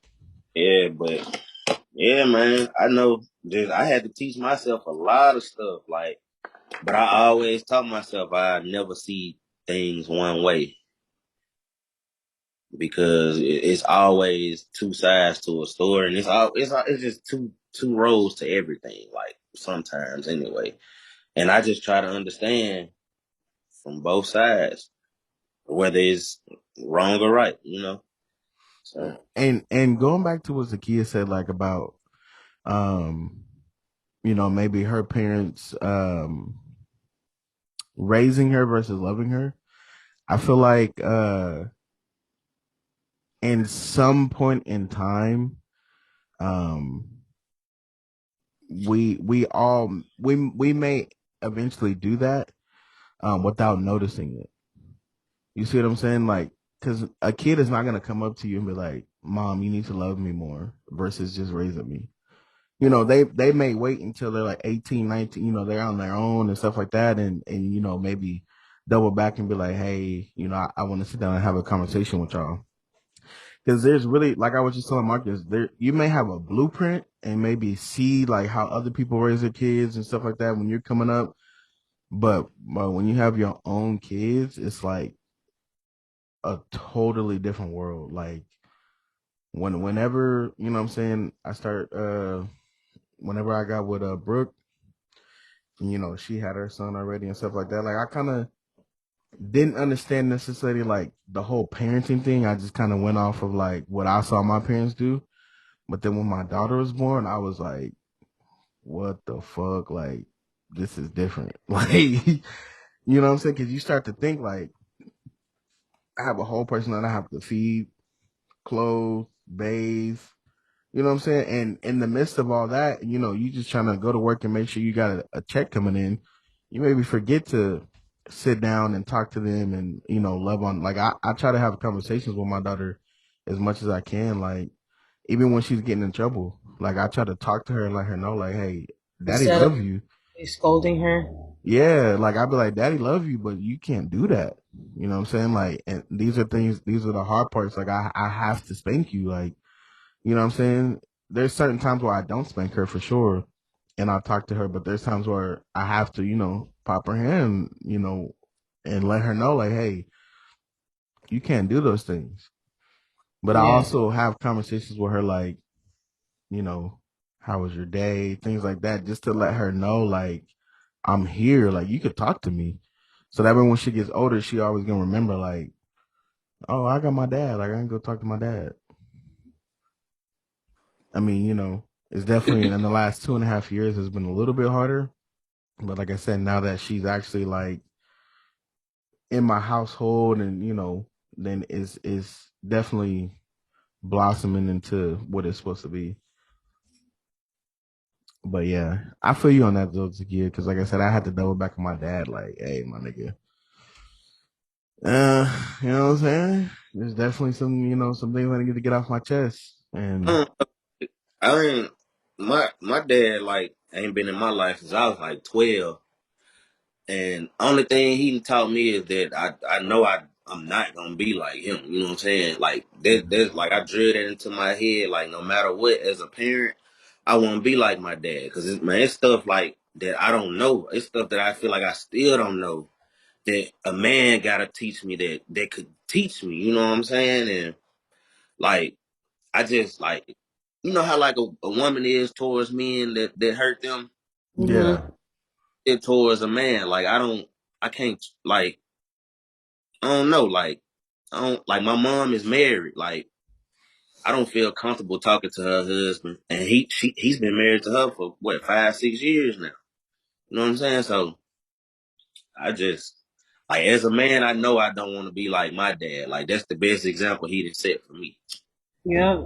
yeah, but yeah, man, I know. I had to teach myself a lot of stuff, like, but I always taught myself I never see things one way because it's always two sides to a story, and it's just two roads to everything. Like sometimes, anyway, and I just try to understand from both sides whether it's wrong or right, you know. So And going back to what Zakia said, like about um, maybe her parents raising her versus loving her. I feel like in some point in time, um, we may eventually do that without noticing it. You see what I'm saying? Like, because a kid is not gonna come up to you and be like, "Mom, you need to love me more," versus just raising me. They may wait until they're like 18, 19, they're on their own and stuff like that, and maybe double back and be like, "Hey, I want to sit down and have a conversation with y'all." Because there's really, like I was just telling Marcus, there you may have a blueprint and maybe see like how other people raise their kids and stuff like that when you're coming up, but when you have your own kids, it's like a totally different world. Like whenever, what I'm saying, I start whenever I got with Brooke, she had her son already and stuff like that. Like I kind of didn't understand necessarily like the whole parenting thing. I just kind of went off of like what I saw my parents do. But then when my daughter was born, I was like, what the fuck? Like, this is different. Like, you know what I'm saying? Because you start to think like, I have a whole person that I have to feed, clothe, bathe. You know what I'm saying? And in the midst of all that, you just trying to go to work and make sure you got a check coming in. You maybe forget to sit down and talk to them and, love on. Like, I try to have conversations with my daughter as much as I can. Like, even when she's getting in trouble, like, I try to talk to her and let her know, like, hey, daddy Instead of loves you. scolding her. Yeah. Like, I'd be like, daddy love you, but you can't do that. You know what I'm saying? Like, and these are the hard parts. Like, I have to spank you. Like, you know what I'm saying? There's certain times where I don't spank her for sure, and I'll talk to her, but there's times where I have to, pop her hand, and let her know, like, hey, you can't do those things. But I Yeah. also have conversations with her, like, you know, how was your day? Things like that, just to let her know, like, I'm here. Like, you could talk to me. So that way when she gets older, she always gonna remember, like, oh, I got my dad. Like, I can go talk to my dad. I mean, it's definitely in the last 2.5 years has been a little bit harder. But like I said, now that she's actually like in my household and then is definitely blossoming into what it's supposed to be. But yeah, I feel you on that though, Zakia, because like I said, I had to double back on my dad, like, hey, my nigga. You know what I'm saying? There's definitely some things I need to get off my chest. And Um, I ain't my dad like ain't been in my life since I was like 12. And only thing he taught me is that I know I'm not gonna be like him. You know what I'm saying? Like there's like I drilled that into my head. Like no matter what, as a parent, I want to be like my dad because it's stuff like that I don't know. It's stuff that I feel like I still don't know that a man gotta teach me that could teach me. You know what I'm saying? And like I just like how like a woman is towards men that hurt them yeah, Mm-hmm. it towards a man. Like I can't like I don't know. Like I don't like my mom is married. Like I don't feel comfortable talking to her husband, and he's been married to her for what 5 6 years now. You know what I'm saying? So I just like as a man, I know I don't want to be like my dad. Like that's the best example he done set for me. Yeah.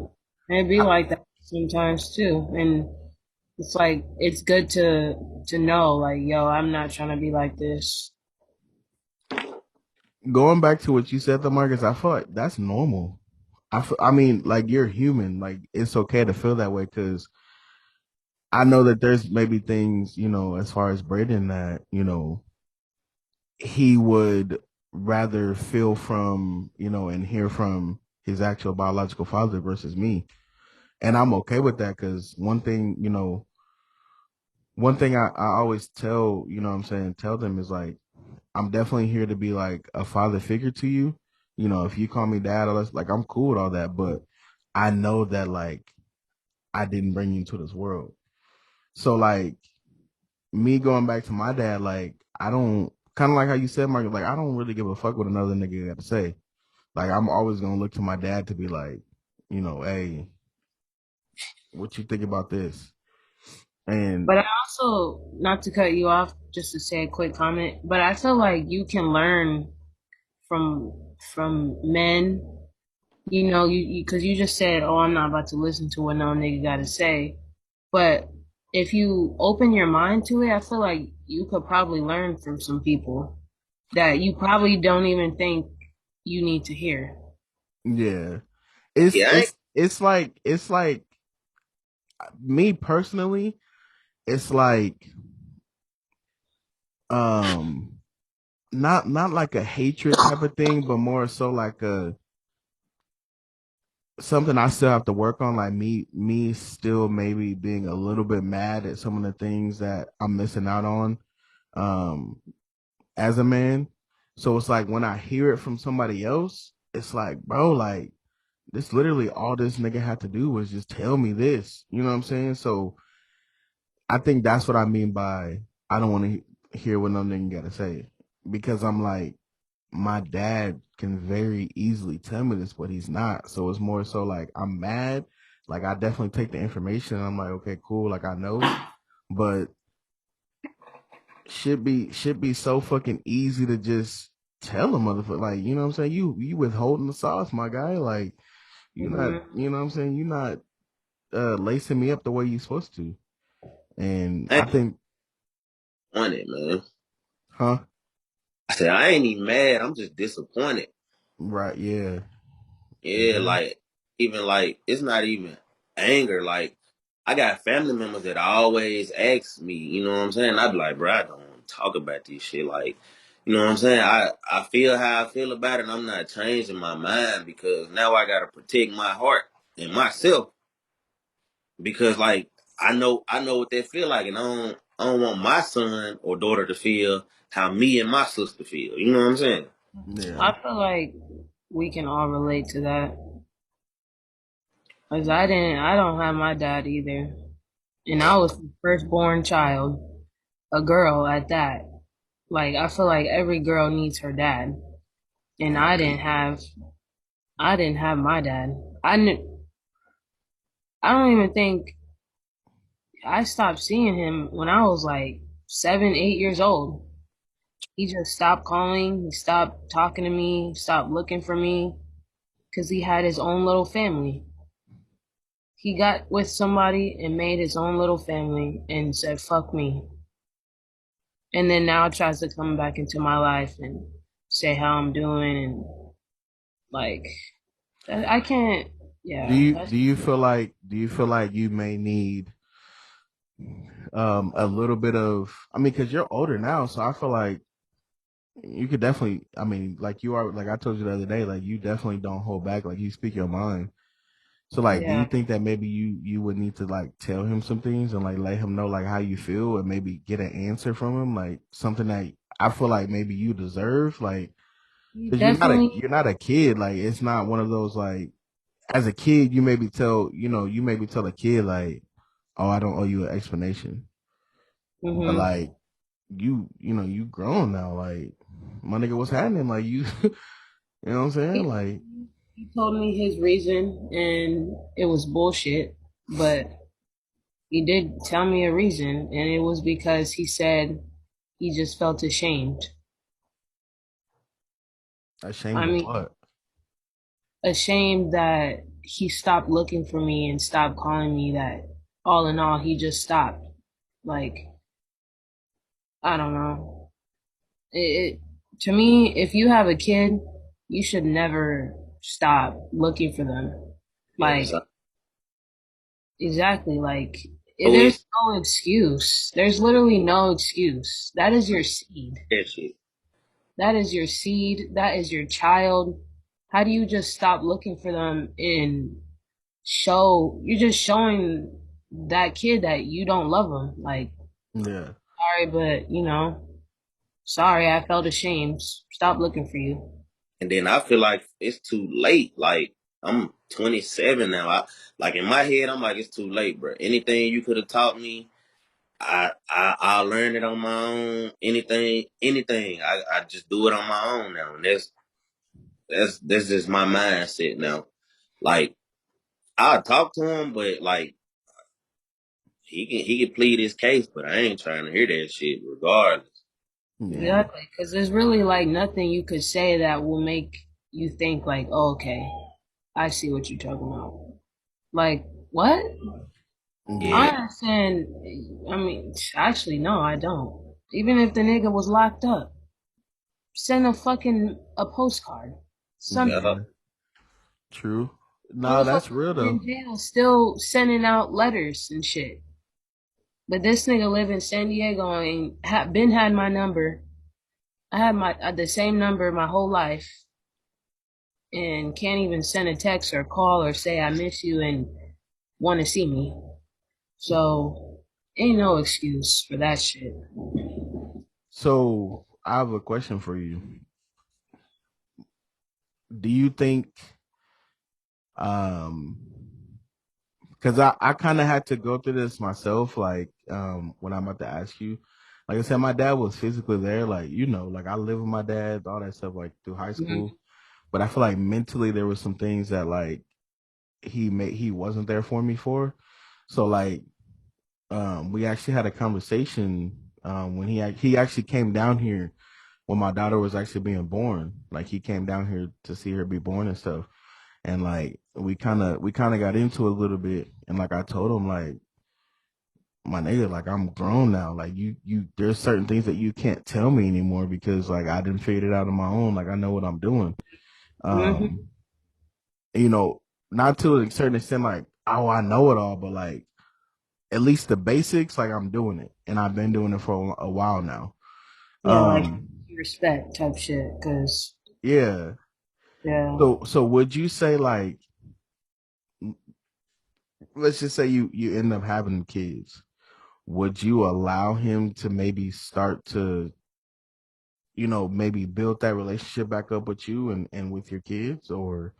It be I, like that sometimes too. And it's like it's good to know, like, yo, I'm not trying to be like this. going back to what you said, though, Marcus, I feel like that's normal. I mean, like you're human. Like it's okay to feel that way because I know that there's maybe things, as far as Braden that, he would rather feel from, and hear from his actual biological father versus me. And I'm okay with that because one thing I always tell, what I'm saying, tell them is like, I'm definitely here to be like a father figure to you. If you call me dad, or like, I'm cool with all that, but I know that like I didn't bring you into this world. So like me going back to my dad, like I don't kind of like how you said, Mark, like I don't really give a fuck what another nigga got to say. Like I'm always gonna look to my dad to be like, hey, what you think about this? And But I also, not to cut you off, just to say a quick comment, but I feel like you can learn from men. Because you just said, "Oh, I'm not about to listen to what no nigga got to say." But if you open your mind to it, I feel like you could probably learn from some people that you probably don't even think you need to hear. yeah, it's Yeah, I ain't, it's it's like me personally, it's like um not like a hatred type of thing, but more so like a something I still have to work on, like me still maybe being a little bit mad at some of the things that I'm missing out on um as a man. So it's like when I hear it from somebody else, it's like, bro, like this literally all this nigga had to do was just tell me this. You know what I'm saying? So I think that's what I mean by I don't want to hear what no nigga gotta say. Because I'm like, my dad can very easily tell me this, but he's not. So it's more so like I'm mad. Like I definitely take the information and I'm like, okay, cool, like I know. But should be so fucking easy to just tell him, motherfucker, like, you know what I'm saying? You withholding the sauce, my guy. Like, you're not, Mm-hmm. you know what I'm saying? You're not lacing me up the way you're supposed to. And I I ain't think, on it, man. huh? I said I ain't even mad. I'm just disappointed. Right, yeah. Yeah, Yeah. like even like it's not even anger. Like I got family members that always ask me, you know what I'm saying? I be like, bro, I don't want to talk about this shit. Like, you know what I'm saying? I feel how I feel about it. And I'm not changing my mind because now I gotta protect my heart and myself because like I know what they feel like, and I don't want my son or daughter to feel how me and my sister feel. You know what I'm saying? Yeah. I feel like we can all relate to that. Cause I don't have my dad either. And I was the firstborn child, a girl at that. Like, I feel like every girl needs her dad. And I didn't have my dad. I don't even think I stopped seeing him when I was like 7, 8 years old. He just stopped calling. He stopped talking to me, stopped looking for me because he had his own little family. He got with somebody and made his own little family and said, fuck me. And then now tries to come back into my life and say how I'm doing and like, I can't, yeah, that's, Do you feel like you may need a little bit of, I mean, because you're older now, so I feel like you could definitely, I mean, like you are, like I told you the other day, like you definitely don't hold back, like you speak your mind. So like, do you yeah, think that maybe you would need to like tell him some things and like let him know like how you feel and maybe get an answer from him, like something that I feel like maybe you deserve, like he because definitely, you're not a kid, like it's not one of those like as a kid you maybe tell you maybe tell a kid like, oh, I don't owe you an explanation, but hmm like you grown now, like my nigga, what's happening, like you you know what I'm saying, he, like he told me his reason and it was bullshit, but he did tell me a reason and it was because he said he just felt ashamed. ashamed I of mean, what? ashamed that he stopped looking for me and stopped calling me that all in all he just stopped. Like, I don't know. It to me, if you have a kid, you should never stop looking for them. Yes. Like, exactly, like Oh, there's it's no excuse. There's literally no excuse. That is your seed. that shit. That is your seed. That is your child. How do you just stop looking for them and you're just showing that kid that you don't love them. Like, Yeah. sorry, but sorry, I felt ashamed. Stop looking for you. And then I feel like it's too late. Like I'm 27 now. Like in my head, I'm like it's too late, bro. Anything you could have taught me, I learned it on my own. Anything. I just do it on my own now, and that's just my mindset now. Like I'll talk to him, but like he can plead his case, but I ain't trying to hear that shit regardless. Yeah. Exactly, because there's really like nothing you could say that will make you think like, oh, okay, I see what you're talking about. Like, what? I Yeah, Yeah. understand. I mean, actually, no, I don't. Even if the nigga was locked up, send a postcard, something. yeah. Yeah. True. No, that's Motherfuckers real been in though. jail still sending out letters and shit. But this nigga live in San Diego and been had my number. I had my the same number my whole life and can't even send a text or call or say I miss you and want to see me. So ain't no excuse for that shit. So I have a question for you. Do you think um because I kind of had to go through this myself, like when I'm about to ask you. Like I said, my dad was physically there, like like I lived with my dad, all that stuff, like through high Mhm. school. But I feel like mentally there was some things that like he wasn't there for me for. So like we actually had a conversation when he actually came down here when my daughter was actually being born. Like he came down here to see her be born and stuff. And like we kind of got into it a little bit. And like I told him, like, my nigga, like I'm grown now. Like you there's certain things that you can't tell me anymore because like I didn't figure it out on my own. Like I know what I'm doing. Hmm. Um, you know, not to a certain extent, like, oh, I know it all, but like at least the basics, like I'm doing it. And I've been doing it for a while now. Yeah, like Um, respect type shit. Cause yeah. yeah, So would you say, like, let's just say you end up having kids, would you allow him to maybe start to, maybe build that relationship back up with you and with your kids? Or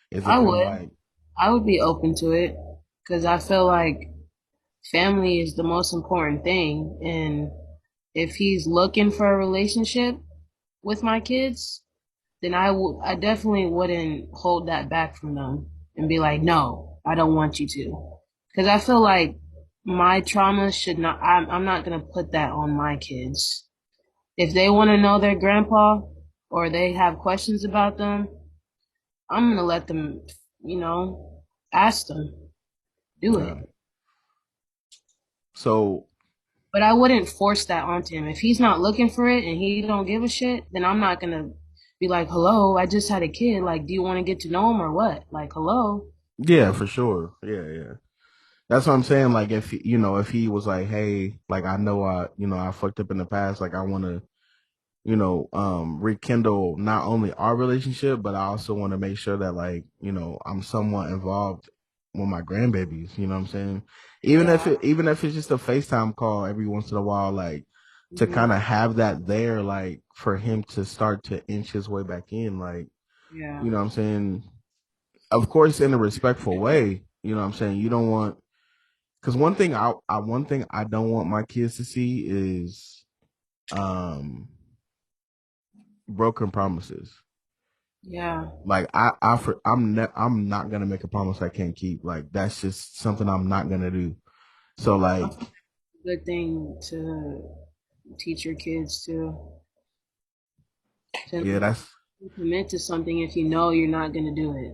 is it I kind of would. like, I would be open to it. Cause I feel like family is the most important thing. And if he's looking for a relationship with my kids, then I definitely wouldn't hold that back from them and be like, no, I don't want you to. Because I feel like my trauma should not, I'm not going to put that on my kids. If they want to know their grandpa or they have questions about them, I'm going to let them, you know, ask them, do it. uh, so But I wouldn't force that onto him. If he's not looking for it and he don't give a shit, then I'm not going to be like, hello, I just had a kid. Like, do you want to get to know him or what? Like, hello. yeah, for sure. Yeah, yeah. That's what I'm saying. Like if if he was like, hey, like I know I fucked up in the past, like I want to, rekindle not only our relationship, but I also want to make sure that, like, I'm somewhat involved with my grandbabies. You know what I'm saying? Yeah. Even if it's just a FaceTime call every once in a while, like to kind Hmm. of have that there, like for him to start to inch his way back in, like, Yeah. you know what I'm saying? Of course, in a respectful way. You know what I'm saying? You don't want, because one thing I don't want my kids to see is um broken promises. Yeah. Like I'm not gonna make a promise I can't keep. Like that's just something I'm not gonna do. So I like, think it's a good thing to teach your kids to yeah, that's commit to something if you know you're not going to do it.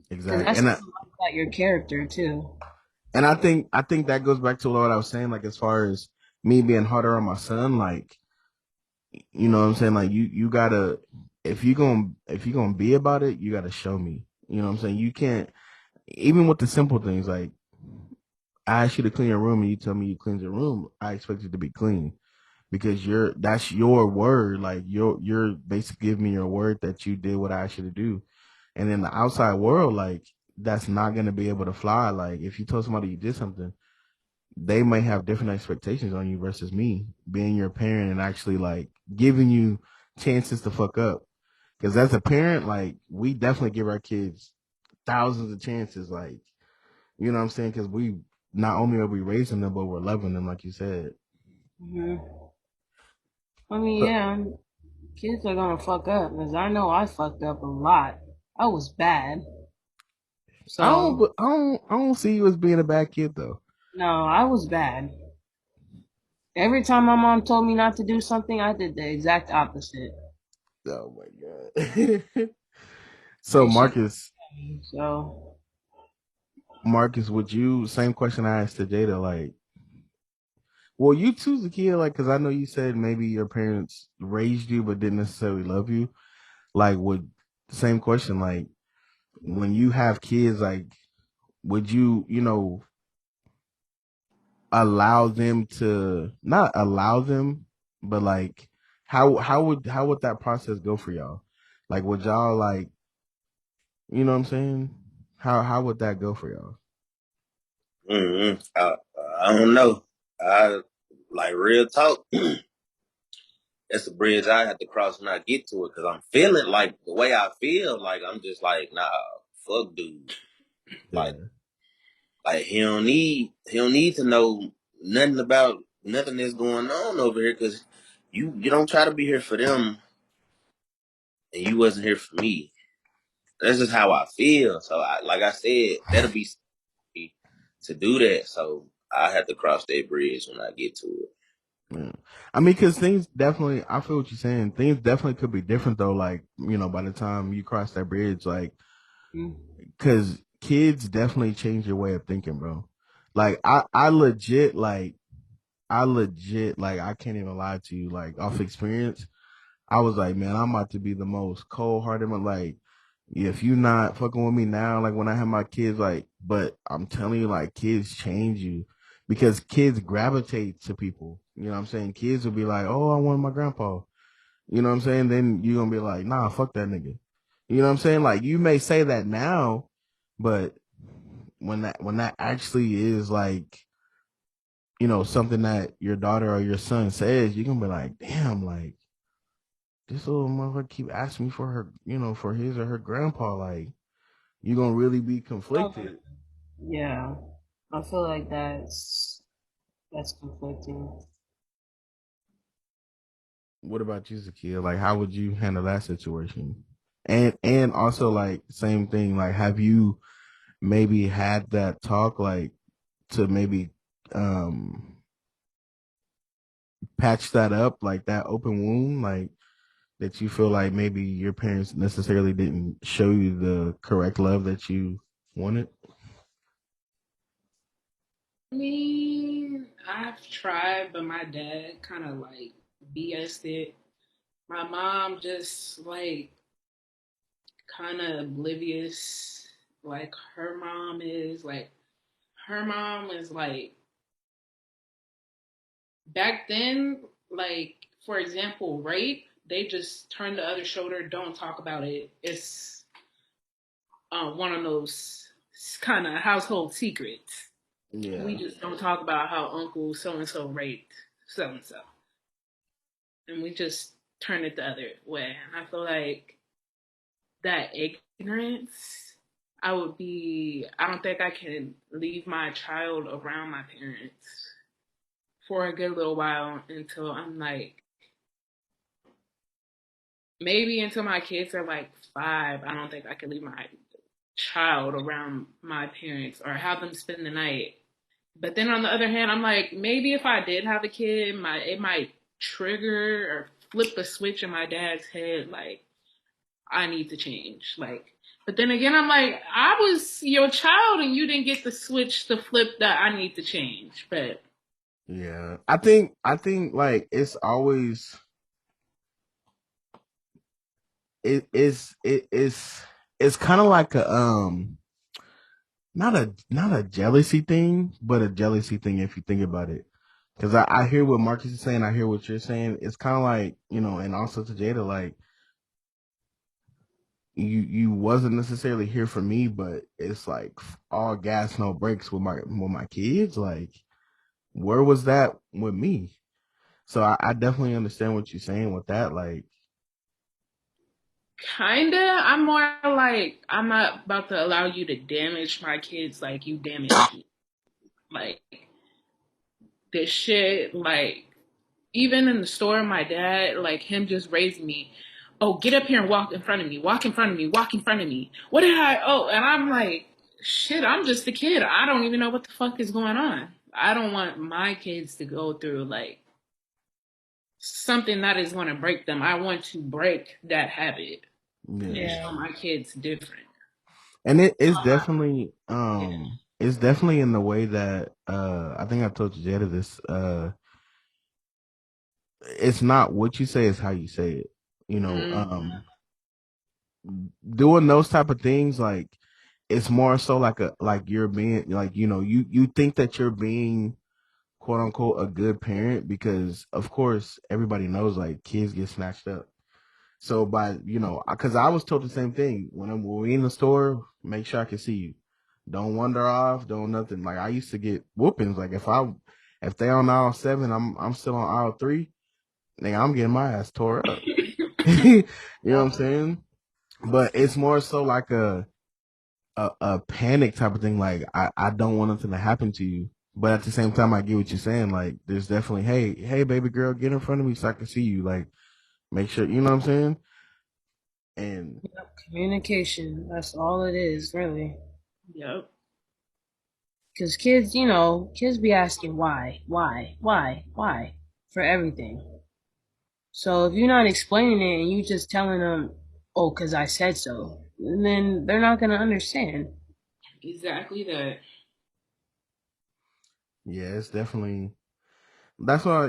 Because exact. that's a lot about your character too. And I think that goes back to what I was saying. Like as far as me being harder on my son, like, you know what I'm saying. Like you gotta, if you gonna be about it, you gotta show me. You know what I'm saying. You can't, even with the simple things, like I ask you to clean your room and you tell me you cleaned your room, I expect it to be clean because that's your word. Like you're basically giving me your word that you did what I asked you to do. And in the outside world, like that's not gonna be able to fly. Like if you told somebody you did something, they may have different expectations on you versus me being your parent and actually like giving you chances to fuck up. Because as a parent, like we definitely give our kids thousands of chances. Like, you know what I'm saying? Because we not only are we raising them, but we're loving them, like you said. Hmm. I mean, So yeah, kids are gonna fuck up because I know I fucked up a lot. I was bad. So I don't see you as being a bad kid though. no, I was bad. Every time my mom told me not to do something, I did the exact opposite. Oh my god. So And she, so Marcus, would you, same question I asked to Jada, like, well, you too's a kid, like, because I know you said maybe your parents raised you but didn't necessarily love you. Like, would, same question, like, when you have kids, like, would you, allow them to, not allow them, but like, how would that process go for y'all? Like, would y'all like, you know what I'm saying? How would that go for y'all? I don't know. I like real talk. That's a bridge I have to cross when I get to it because I'm feeling like the way I feel. Like I'm just like, nah, fuck, dude. Like, Yeah. he don't need to know nothing about nothing that's going on over here because you don't try to be here for them and you wasn't here for me. That's just how I feel. So like I said, that'll be to do that. So I have to cross that bridge when I get to it. Yeah. I mean, because things definitely, I feel what you're saying. Things definitely could be different though. Like, by the time you cross that bridge, like, Mm. because kids definitely change your way of thinking, bro. Like, I legit, like, I can't even lie to you. Like, off experience, I was like, man, I'm about to be the most cold hearted. Like, if you not fucking with me now, like when I have my kids, like, but I'm telling you, like, kids change you because kids gravitate to people. You know what I'm saying? Kids will be like, oh, I want my grandpa. You know what I'm saying? Then you're gonna be like, nah, fuck that nigga. You know what I'm saying? Like, you may say that now, but when that actually is like, something that your daughter or your son says, you're gonna be like, damn, like this little motherfucker keep asking me for her, for his or her grandpa. Like, you're gonna really be Okay. conflicted. Yeah, I feel like that's conflicting. What about you, Zakia? Like, how would you handle that situation? And also, like, same thing. Like, have you maybe had that talk, like, to maybe um patch that up, like that open wound, like that you feel like maybe your parents necessarily didn't show you the correct love that you wanted? I mean, I've tried, but my dad kind of like BS'd it. My mom just like kind of oblivious, like her mom is. Like her mom is like back then, like for example, rape. They just turn the other shoulder, don't talk about it. It's one of those kind of household secrets. We Yeah. just don't talk about how Uncle so and so raped so and so, and we just turn it the other way. And I feel like that ignorance, I don't think I can leave my child around my parents for a good little while until I'm like, maybe until my kids are like 5. I don't think I can leave my child around my parents or have them spend the night. But then on the other hand, I'm like, maybe if I did have a kid, it might trigger or flip a switch in my dad's head, like, I need to change. Like, but then again, I'm like, I was your child and you didn't get the switch to flip that I need to change. But Yeah. I think like it's kind of like a not a jealousy thing, but a jealousy thing if you think about it. Because I hear what Marcus is saying, I hear what you're saying. It's kind of like, and also to Jada, like, you wasn't necessarily here for me, but it's like all gas, no brakes with my kids. Like, where was that with me? So I definitely understand what you're saying with that. Like, kinda, I'm more like, I'm not about to allow you to damage my kids like you damaged me. Like, this shit, like, even in the store, my dad, like him just raising me, oh, get up here and walk in front of me, walk in front of me, walk in front of me. What did I, oh, and I'm like, shit, I'm just a kid. I don't even know what the fuck is going on. I don't want my kids to go through like something that is going to break them. I want to break that habit yeah. and show Yeah. my kids different. And it's Uh, definitely yeah. it's definitely in the way that I think I told you Jada this, it's not what you say, it's how you say it. You know, Mm-hmm. doing those type of things, like, it's more so like you're being like, you think that you're being quote unquote a good parent because of course everybody knows like kids get snatched up. So by, because I was told the same thing when we in the store, make sure I can see you. Don't wander off. Don't nothing. Like, I used to get whoopings. Like, if they on aisle 7, I'm still on aisle 3. Nigga, I'm getting my ass tore up. You know what I'm Yep. saying? But it's more so like a panic type of thing. Like, I don't want nothing to happen to you. But at the same time, I get what you're saying. Like, there's definitely, hey, baby girl, get in front of me so I can see you. Like, make sure, you know what I'm saying? And Yep. Communication. That's all it is, really. Yep. Because kids be asking why, why, why, why. for everything. So if you're not explaining it and you just telling them, "Oh, because I said so," then they're not gonna understand. Exactly that. Yeah, it's definitely that's why,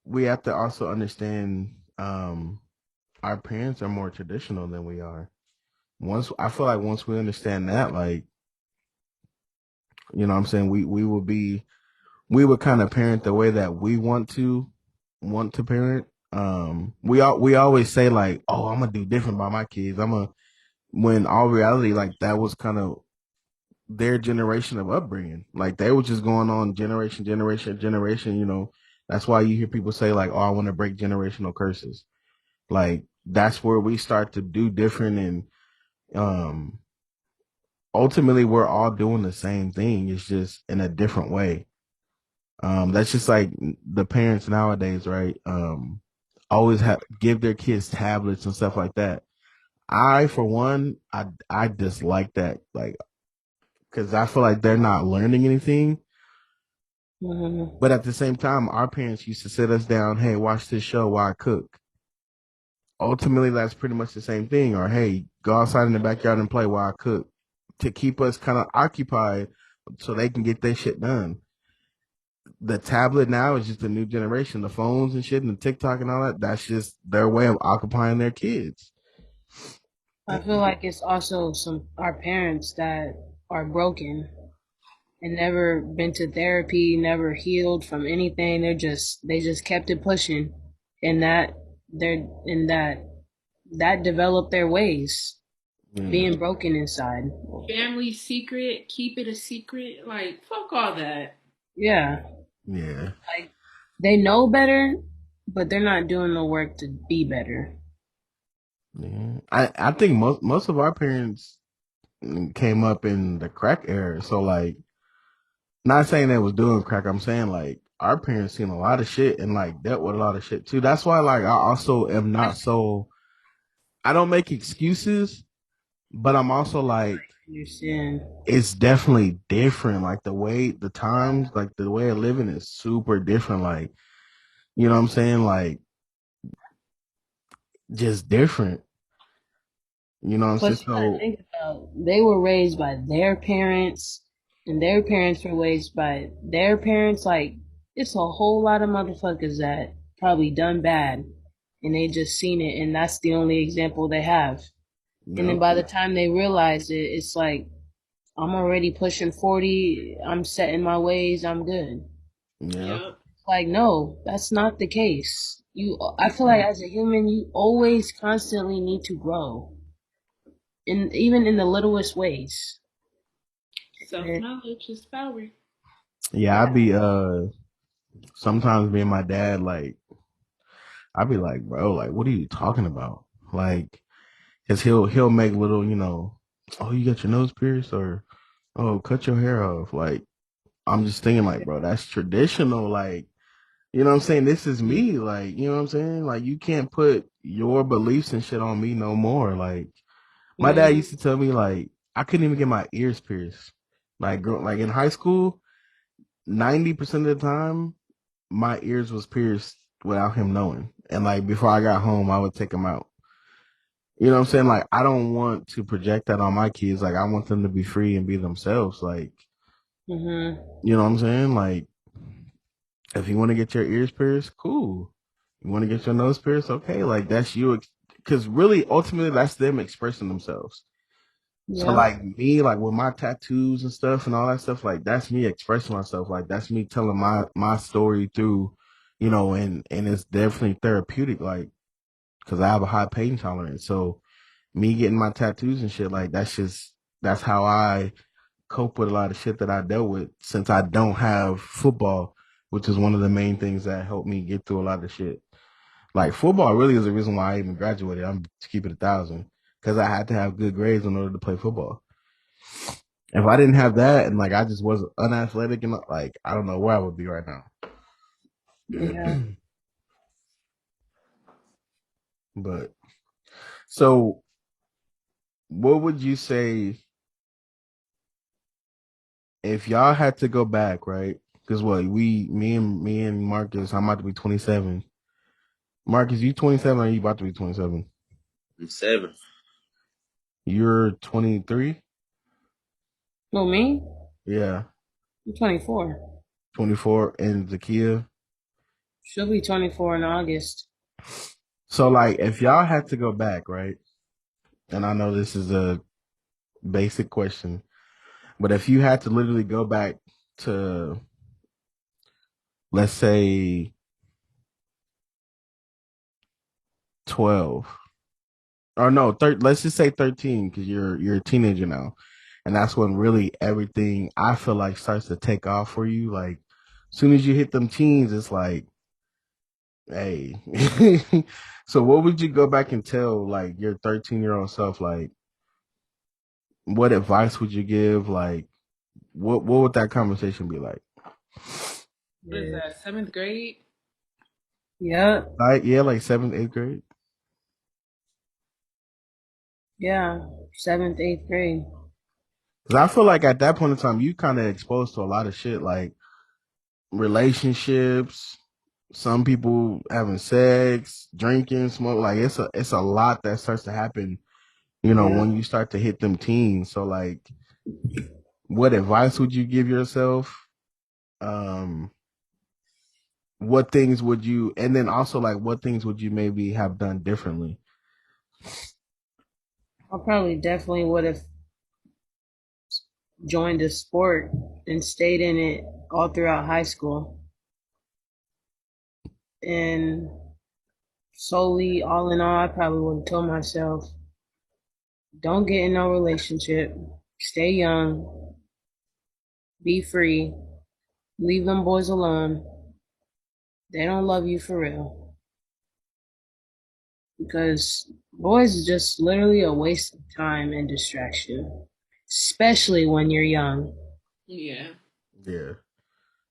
we have to also understand our parents are more traditional than we are. Once I feel like once we understand that, like, what I'm saying, we would kind of parent the way that we want to parent. We always say like, oh, I'm gonna do different by my kids. When all reality, like that was kind of their generation of upbringing. Like they were just going on generation. That's why you hear people say like, oh, I want to break generational curses. Like that's where we start to do different, and um ultimately we're all doing the same thing. It's just in a different way. That's just like the parents nowadays, right? Always give their kids tablets and stuff like that. I, for one, I dislike that, like, because I feel like they're not learning anything. Hmm. But at the same time, our parents used to sit us down, hey, watch this show while I cook. Ultimately, that's pretty much the same thing. Or hey, go outside in the backyard and play while I cook, to keep us kind of occupied so they can get their shit done. The tablet now is just a new generation. The phones and shit and the TikTok and all that, that's just their way of occupying their kids. I feel like it's also some our parents that are broken and never been to therapy, never healed from anything. They just kept it pushing, and that developed their ways, Yeah. being broken inside. Family secret, keep it a secret. Like, fuck all that. Yeah, Yeah. like they know better, but they're not doing the work to be better. Yeah. I think most of our parents came up in the crack era. So like, not saying they was doing crack, I'm saying like our parents seen a lot of shit and like dealt with a lot of shit too. That's why like I also am not so, I don't make excuses, but I'm also like, Understand? it's definitely different. Like the way the times, like the way of living is super different. Like, you know what I'm saying? Like just different. You know what I'm saying? Plus, you gotta So think about they were raised by their parents, and their parents were raised by their parents. Like, it's a whole lot of motherfuckers that probably done bad, and they just seen it, and that's the only example they have. And then yep. by the time they realize it, it's like I'm already pushing 40. I'm set in my ways. I'm good. Yeah. Yep. Like, no, that's not the case. I feel like as a human, you always constantly need to grow, even in the littlest ways. Self And knowledge is power. Yeah, I'd be sometimes me and my dad, like, I'd be like, bro, like, what are you talking about? Like, cause he'll make little, oh, you got your nose pierced, or oh, cut your hair off. Like, I'm just thinking like, bro, that's traditional. Like, you know what I'm saying? This is me. Like, you know what I'm saying? Like, you can't put your beliefs and shit on me no more. Like, my dad mm, used to tell me like I couldn't even get my ears pierced. Like in high school, 90% of the time, my ears was pierced without him knowing. And like before I got home, I would take them out. You know what I'm saying? Like I don't want to project that on my kids. Like I want them to be free and be themselves. Like, mm-hmm. you know what I'm saying? Like if you want to get your ears pierced, cool. You want to get your nose pierced, okay? Like that's you. Because really, ultimately, that's them expressing themselves. So Yeah. like me, like with my tattoos and stuff and all that stuff, like that's me expressing myself. Like that's me telling my story through, and it's definitely therapeutic. Like because I have a high pain tolerance, so me getting my tattoos and shit, like that's how I cope with a lot of shit that I dealt with since I don't have football, which is one of the main things that helped me get through a lot of shit. Like football really is the reason why I even graduated. I'm to keep it 1,000 because I had to have good grades in order to play football. If I didn't have that and like I just was unathletic and like I don't know where I would be right now. Yeah. But so what would you say if y'all had to go back, right? Cause what me and Marcus, I'm about to be 27. Marcus, you 27 or you about to be 27? I'm 7. You're 23? Who, me? Yeah. I'm 24. 24 and Zakia. She'll be 24 in August. So like if y'all had to go back, right? And I know this is a basic question, but if you had to literally go back to, let's say, 12 or no, let's just say 13 because you're a teenager now. And that's when really everything I feel like starts to take off for you. Like as soon as you hit them teens, it's like, hey. So what would you go back and tell like your 13-year-old self? Like what advice would you give? Like what would that conversation be like? What is Yeah. that? Seventh grade? Yep. Like yeah, like seventh, eighth grade. Yeah. Seventh, eighth grade. Cause I feel like at that point in time, you kind of exposed to a lot of shit, like relationships, some people having sex, drinking, smoke. Like it's a lot that starts to happen, Yeah. when you start to hit them teens. So like, what advice would you give yourself? Um, what things would you, and then also like, what things would you maybe have done differently? I probably definitely would have joined a sport and stayed in it all throughout high school. And solely, all in all, I probably would have told myself, don't get in no relationship, stay young, be free, leave them boys alone. They don't love you for real. Because boys is just literally a waste of time and distraction, especially when you're young. Yeah. Yeah,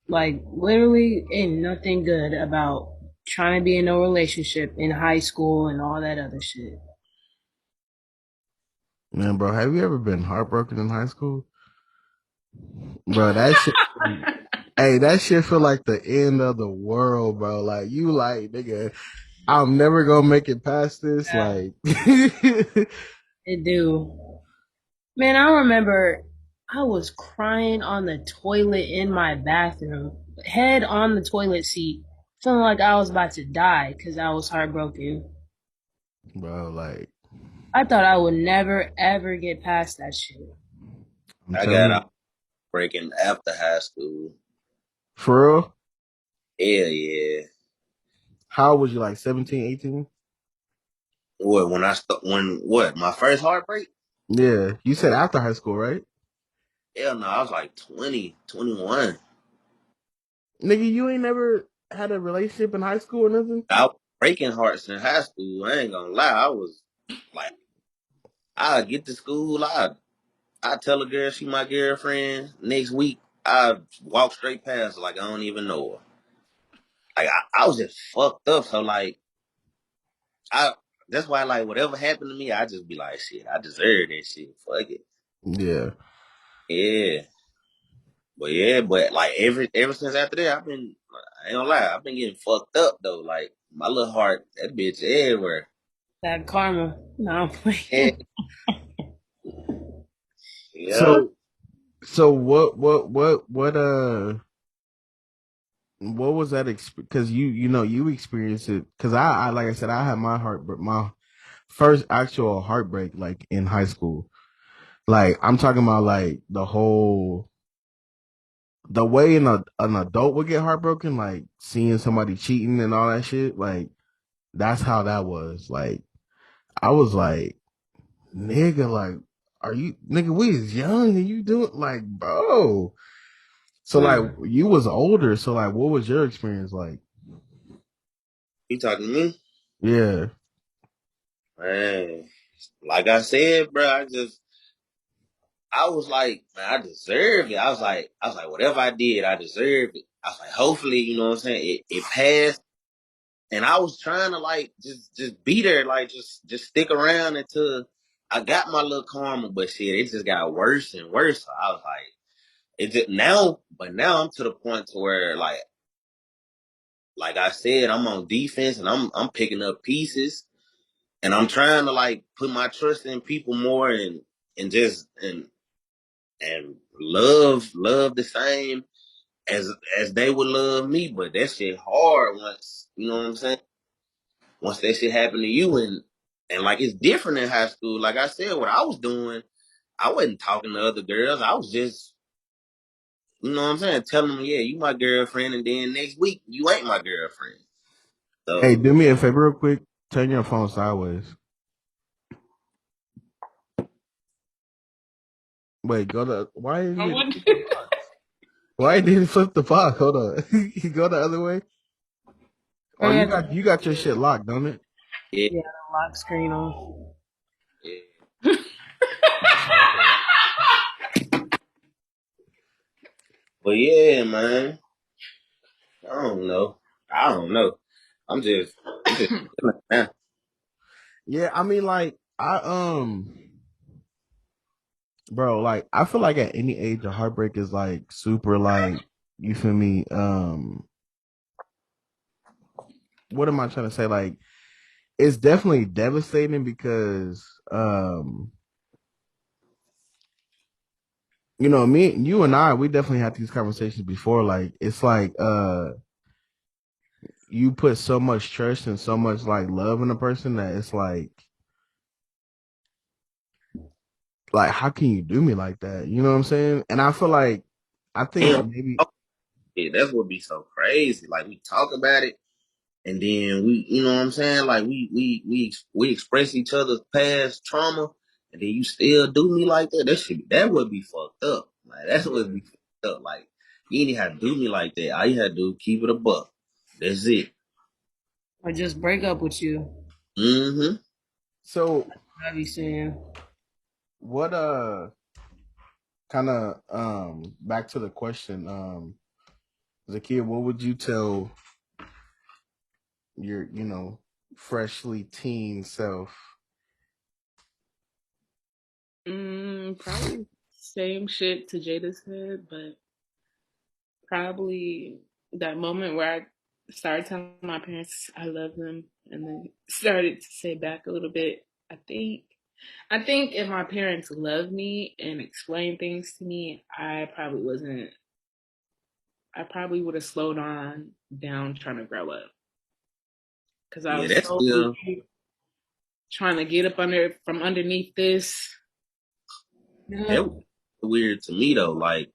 Like, literally, ain't nothing good about trying to be in a relationship in high school and all that other shit. man, bro, have you ever been heartbroken in high school, bro? That shit. Hey, that shit feel like the end of the world, bro. Like you, like nigga, I'm never gonna make it past this. Yeah, Like, it do. Man, I remember I was crying on the toilet in my bathroom, head on the toilet seat, feeling like I was about to die because I was heartbroken. bro, like I thought I would never ever get past that shit. I'm I got telling out you, breaking after high school. for real. Hell yeah. How old was you? Like 17, 18? What when what my first heartbreak? Yeah, you said after high school, right? Hell no, I was like 20, 21. Nigga, you ain't never had a relationship in high school or nothing, I was breaking hearts in high school. I ain't gonna lie. I was like, I get to school, I tell a girl she my girlfriend. Next week, I walk straight past her like I don't even know her. Like I was just fucked up. So like I that's why like whatever happened to me, I just be like, shit, I deserve that shit. Fuck it. yeah. Yeah. But like ever since after that, I ain't gonna lie, I've been getting fucked up though. Like my little heart, that bitch everywhere. That karma. No, I'm Yeah, playing. yeah. So, so what was that? Because you experienced it. Because I like I said, I had my heart, but my first actual heartbreak like in high school. Like I'm talking about like the way an adult would get heartbroken, like seeing somebody cheating and all that shit. Like that's how that was. Like I was like, nigga, like, are you nigga? We is young and you do it like, bro. So like Hmm. you was older. So like, what was your experience like? You talking to me? Yeah, Man, like I said, bro, I was like, man, I deserve it. I was like, whatever I did, I deserved it. I was like, hopefully, you know what I'm saying, it passed. And I was trying to like just be there, like just stick around until I got my little karma, but shit, it just got worse and worse. So I was like, it just now, but now I'm to the point to where like I said, I'm on defense and I'm picking up pieces and I'm trying to like put my trust in people more and just and love the same as they would love me. But that shit hard once you know what I'm saying. Once that shit happened to you and like it's different in high school. Like I said, what I was doing, I wasn't talking to other girls. I was just you know what I'm saying, telling them, yeah, you my girlfriend, and then next week you ain't my girlfriend. Hey, So do me a favor real quick. Turn your phone sideways. Wait, go to why didn't I you wouldn't. flip the box? Why didn't you flip the box? Hold on. You go the other way. Oh Or yeah, you got your shit locked, don't it? yeah, yeah, the lock screen off. yeah. Okay. But yeah, man. I don't know. I don't know. I'm just feeling it now. Yeah, I mean like bro, like I feel like at any age a heartbreak is like super like you feel me? What am I trying to say? Like it's definitely devastating because you know, you and I, we definitely had these conversations before. Like, it's like, you put so much trust and so much like love in a person that it's like, how can you do me like that? You know what I'm saying? And I feel like, I think Damn, maybe, yeah, that's what be so crazy. Like we talk about it, and then you know what I'm saying? Like we express each other's past trauma, and then you still do me like that. That would be fucked up. Like that's what would be fucked up. Like you ain't have to do me like that. All you had to do is keep it a buck. That's it. Or just break up with you. Mm-hmm. so I be saying. what, kind of, back to the question, Zakia, what would you tell your, freshly teen self? Probably same shit to Jada said, but probably that moment where I started telling my parents I love them and then started to say back a little bit. I think if my parents loved me and explained things to me, I probably would have slowed on down trying to grow up because I Yeah, was that's so still busy trying to get up under from underneath this. that Yeah. was weird to me though. Like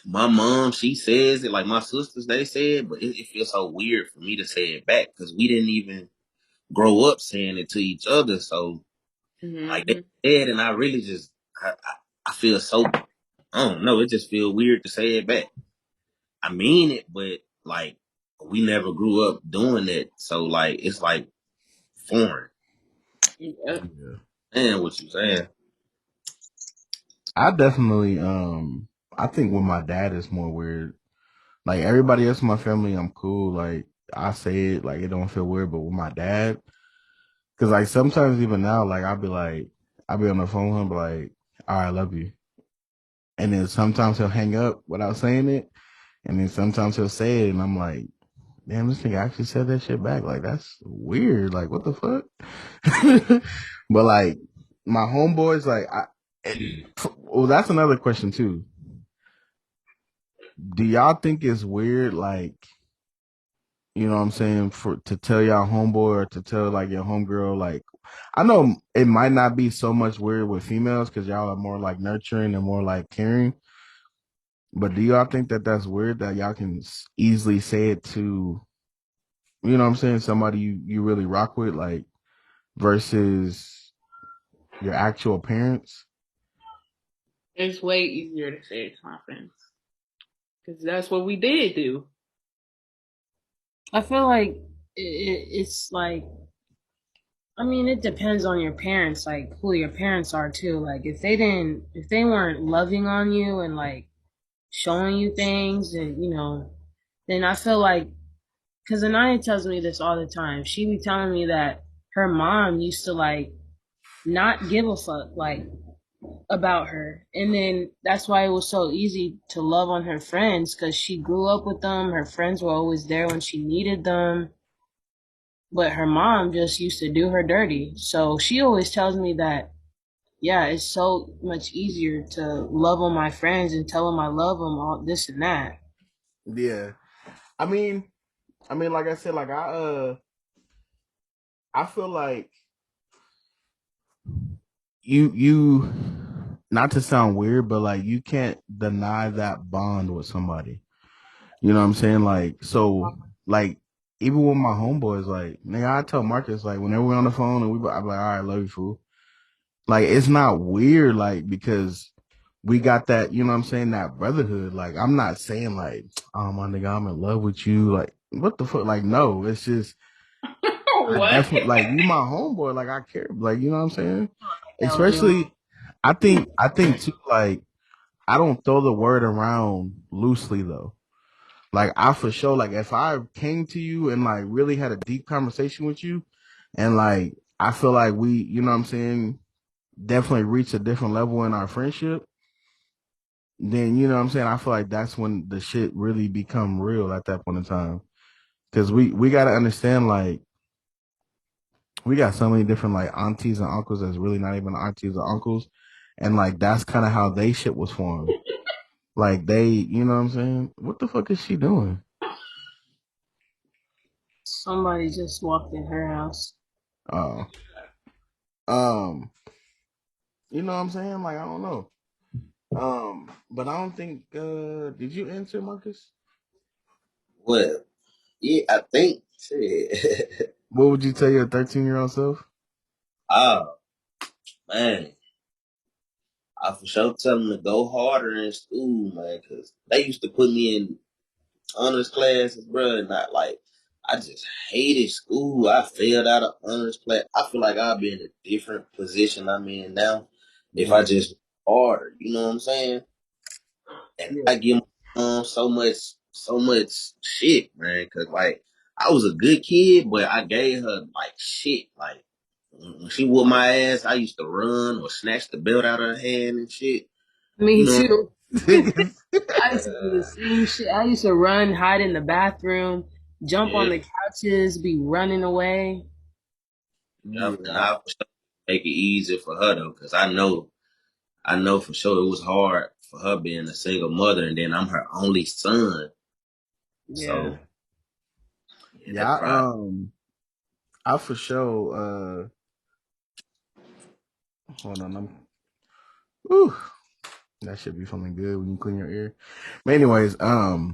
my mom, she says it. Like my sisters, they say it, but it feels so weird for me to say it back because we didn't even grow up saying it to each other. So like they Hmm. said, and I really just I feel so I don't know. It just feels weird to say it back. I mean it, but like we never grew up doing that, so like it's like foreign. Yep. Yeah. And what you saying? I definitely, I think with my dad is more weird. Like everybody else in my family, I'm cool. Like I say it, like it don't feel weird. But with my dad, because like sometimes even now, like I'll be on the phone with him, be like, "All right, I love you," and then sometimes he'll hang up without saying it, and then sometimes he'll say it, and I'm like, "Damn, this nigga actually said that shit back. Like that's weird. Like what the fuck?" But like my homeboys, like well, that's another question too. Do y'all think it's weird, like? You know what I'm saying? For to tell y'all homeboy or to tell like your homegirl, like I know it might not be so much weird with females because y'all are more like nurturing and more like caring. But do y'all think that that's weird that y'all can easily say it to, you know what I'm saying, somebody you really rock with, like versus your actual parents? It's way easier to say it to my friends because that's what we did do. I feel like it's like, I mean, it depends on your parents, like who your parents are too. Like if they weren't loving on you and like showing you things, and then I feel like, because Anaya tells me this all the time. She be telling me that her mom used to like not give a fuck. Like about her. And then that's why it was so easy to love on her friends because she grew up with them. Her friends were always there when she needed them. But her mom just used to do her dirty. So she always tells me that, yeah, it's so much easier to love on my friends and tell them I love them, all this and that. Yeah. I mean, like I said, like I feel like you not to sound weird, but like you can't deny that bond with somebody. You know what I'm saying? Like so like even with my homeboys, like nigga, I tell Marcus like whenever we're on the phone and I'm like, all right, love you, fool. Like it's not weird, like because we got that, you know what I'm saying, that brotherhood. Like I'm not saying like, oh my nigga, I'm in love with you. Like what the fuck? Like no, it's just I What? definitely like you my homeboy, like I care. Like, you know what I'm saying? That was me. Especially I think too, like I don't throw the word around loosely though. Like I for sure, like if I came to you and like really had a deep conversation with you and like I feel like we, you know what I'm saying, definitely reach a different level in our friendship, then you know what I'm saying, I feel like that's when the shit really become real at that point in time. Cause we gotta understand like we got so many different like aunties and uncles that's really not even aunties or uncles. And like that's kind of how they shit was formed. Like they, you know what I'm saying? What the fuck is she doing? Somebody just walked in her house. Oh. Um, you know what I'm saying? Like I don't know. But I don't think did you answer, Marcus? Well, yeah, I think shit. What would you tell your 13-year-old self? Oh man, I for sure tell them to go harder in school, man, because they used to put me in honors classes, bro. Not like I just hated school. I failed out of honors class. I feel like I'd be in a different position I'm in now if I Yeah. just harder. You know what I'm saying? And Yeah. I give my mom so much shit, man. Cause like I was a good kid, but I gave her like shit. Like when she whooped my ass, I used to run or snatch the belt out of her hand and shit. You Me know? too. I used to do the same shit. I used to run, hide in the bathroom, jump on Yeah, the couches, be running away. yeah. And Yeah. I for sure make it easier for her though, cause I know for sure it was hard for her being a single mother, and then I'm her only son. Yeah. So yeah, that Yeah, probably I for sure hold on, whew, that should be feeling good when you clean your ear. But anyways, I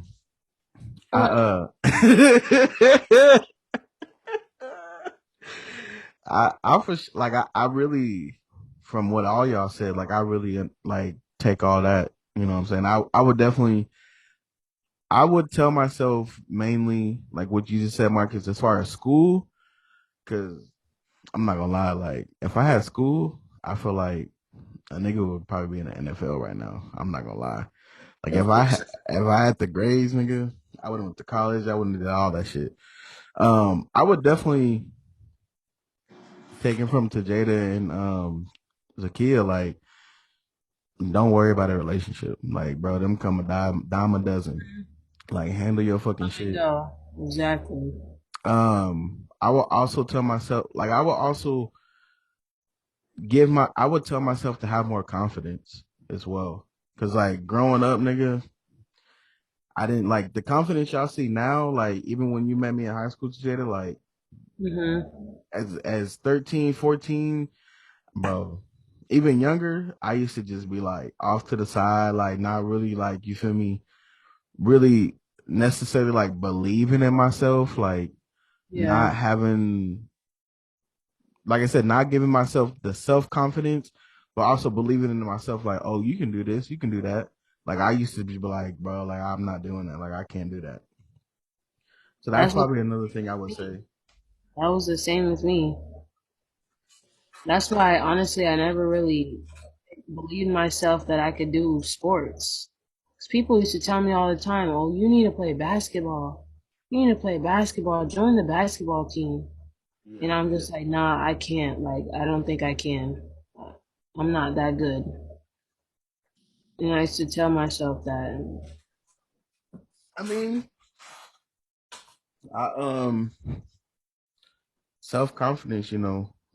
I for like I really from what all y'all said, like I really like take all that, you know what I'm saying? I would definitely I would tell myself mainly like what you just said, Marcus, as far as school, because I'm not gonna lie, like if I had school, I feel like a nigga would probably be in the NFL right now. I'm not gonna lie. Like that's what I'm saying. if I had the grades, nigga, I would have went to college. I wouldn't have did all that shit. I would definitely take it from Tajada and Zakia. Like, don't worry about a relationship. Like, bro, them come a dime a dozen. Like, handle your fucking Let it shit. go. Exactly. I will also tell myself, like, I would tell myself to have more confidence as well. Cause like growing up, nigga, I didn't like the confidence y'all see now. Like even when you met me in high school, Jada, like Hmm. as 13, 14, bro, even younger, I used to just be like off to the side, like not really like you feel me, really necessarily like believing in myself, like Yeah. not having, like I said, not giving myself the self confidence, but also believing in myself, like, oh, you can do this, you can do that. Like I used to be like, bro, like I'm not doing that, like I can't do that. So that's That's what probably another thing I would say. that was the same with me. That's why honestly I never really believed myself that I could do sports. 'Cause people used to tell me all the time, "Oh, you need to play basketball. You need to play basketball. Join the basketball team." And Yeah, I'm yeah. just like, nah, I can't. Like, I don't think I can. I'm not that good. And I used to tell myself that. I mean, I self confidence,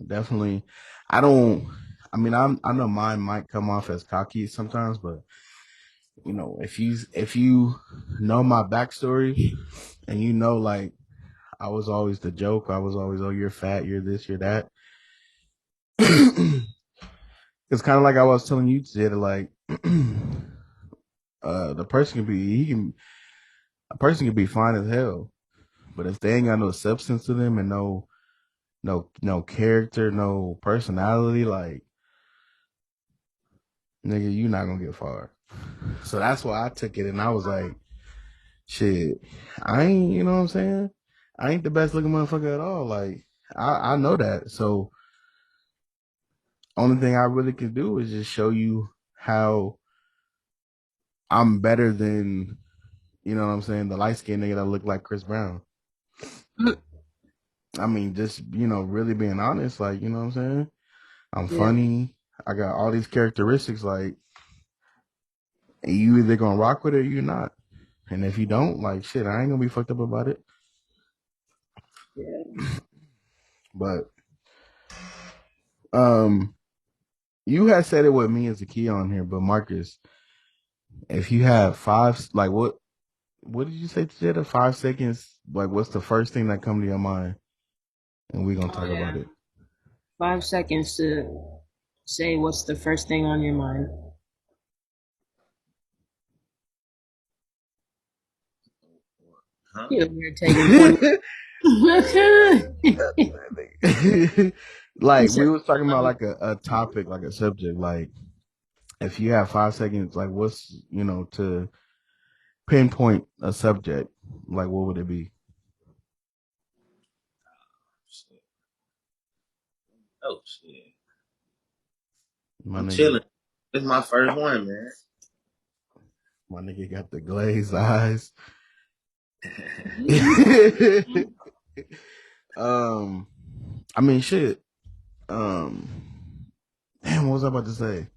definitely. I don't. I mean, I know mine might come off as cocky sometimes, but if you know my backstory and like I was always the joke, I was always, oh, you're fat, you're this, you're that. It's kind of like I was telling you today, that like the person can be he can a person can be fine as hell, but if they ain't got no substance to them and no character, no personality, like nigga, you're not gonna get far. So that's why I took it, and I was like, shit, I ain't, you know what I'm saying? I ain't the best looking motherfucker at all. Like I know that. So only thing I really can do is just show you how I'm better than, you know what I'm saying, the light skinned nigga that look like Chris Brown. I mean, just, really being honest, like, you know what I'm saying? I'm Yeah, funny. I got all these characteristics, like, and you either gonna rock with it or you're not. And if you don't, like, shit, I ain't gonna be fucked up about it. yeah. But um, you had said it with me as a key on here, but Marcus, if you have five, like, what did you say to Jada? 5 seconds. Like, what's the first thing that come to your mind? And we gonna Oh talk about yeah. it. 5 seconds to say what's the first thing on your mind. Huh? You're taking 20. He Like said, we was talking about like a topic, like a subject. Like if you have 5 seconds, like what's to pinpoint a subject, like what would it be? Shit. Oh shit. My I'm nigga, chilling. This is my first one, man. my nigga got the glazed eyes. um, I mean, shit. Um, damn, what was I about to say?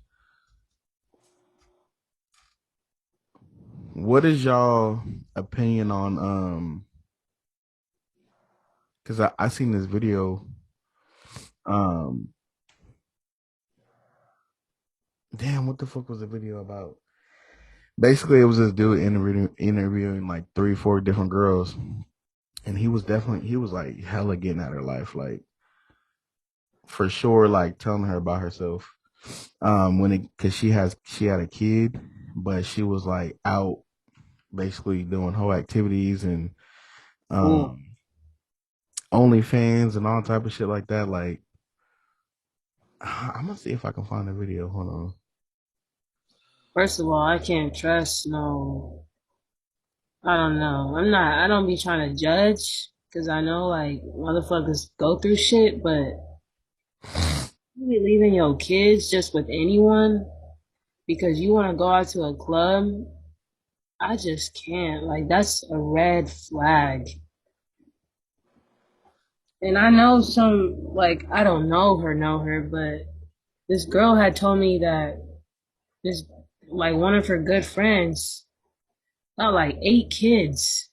What is y'all opinion on Because I seen this video. Um, damn, what the fuck was the video about? Basically, it was this dude interviewing like 3, 4 different girls, and he was like hella getting at her life, like for sure, like telling her about herself. Because she had a kid, but she was like out basically doing whole activities and Ooh. um OnlyFans and all type of shit like that. Like, I'm gonna see if I can find the video. Hold on. First of all, I can't trust no. I don't know. I don't be trying to judge because I know like motherfuckers go through shit, but you be leaving your kids just with anyone because you want to go out to a club. I just can't. Like, that's a red flag. And I know like, I don't know her, but this girl had told me that this, like, one of her good friends got like 8 kids,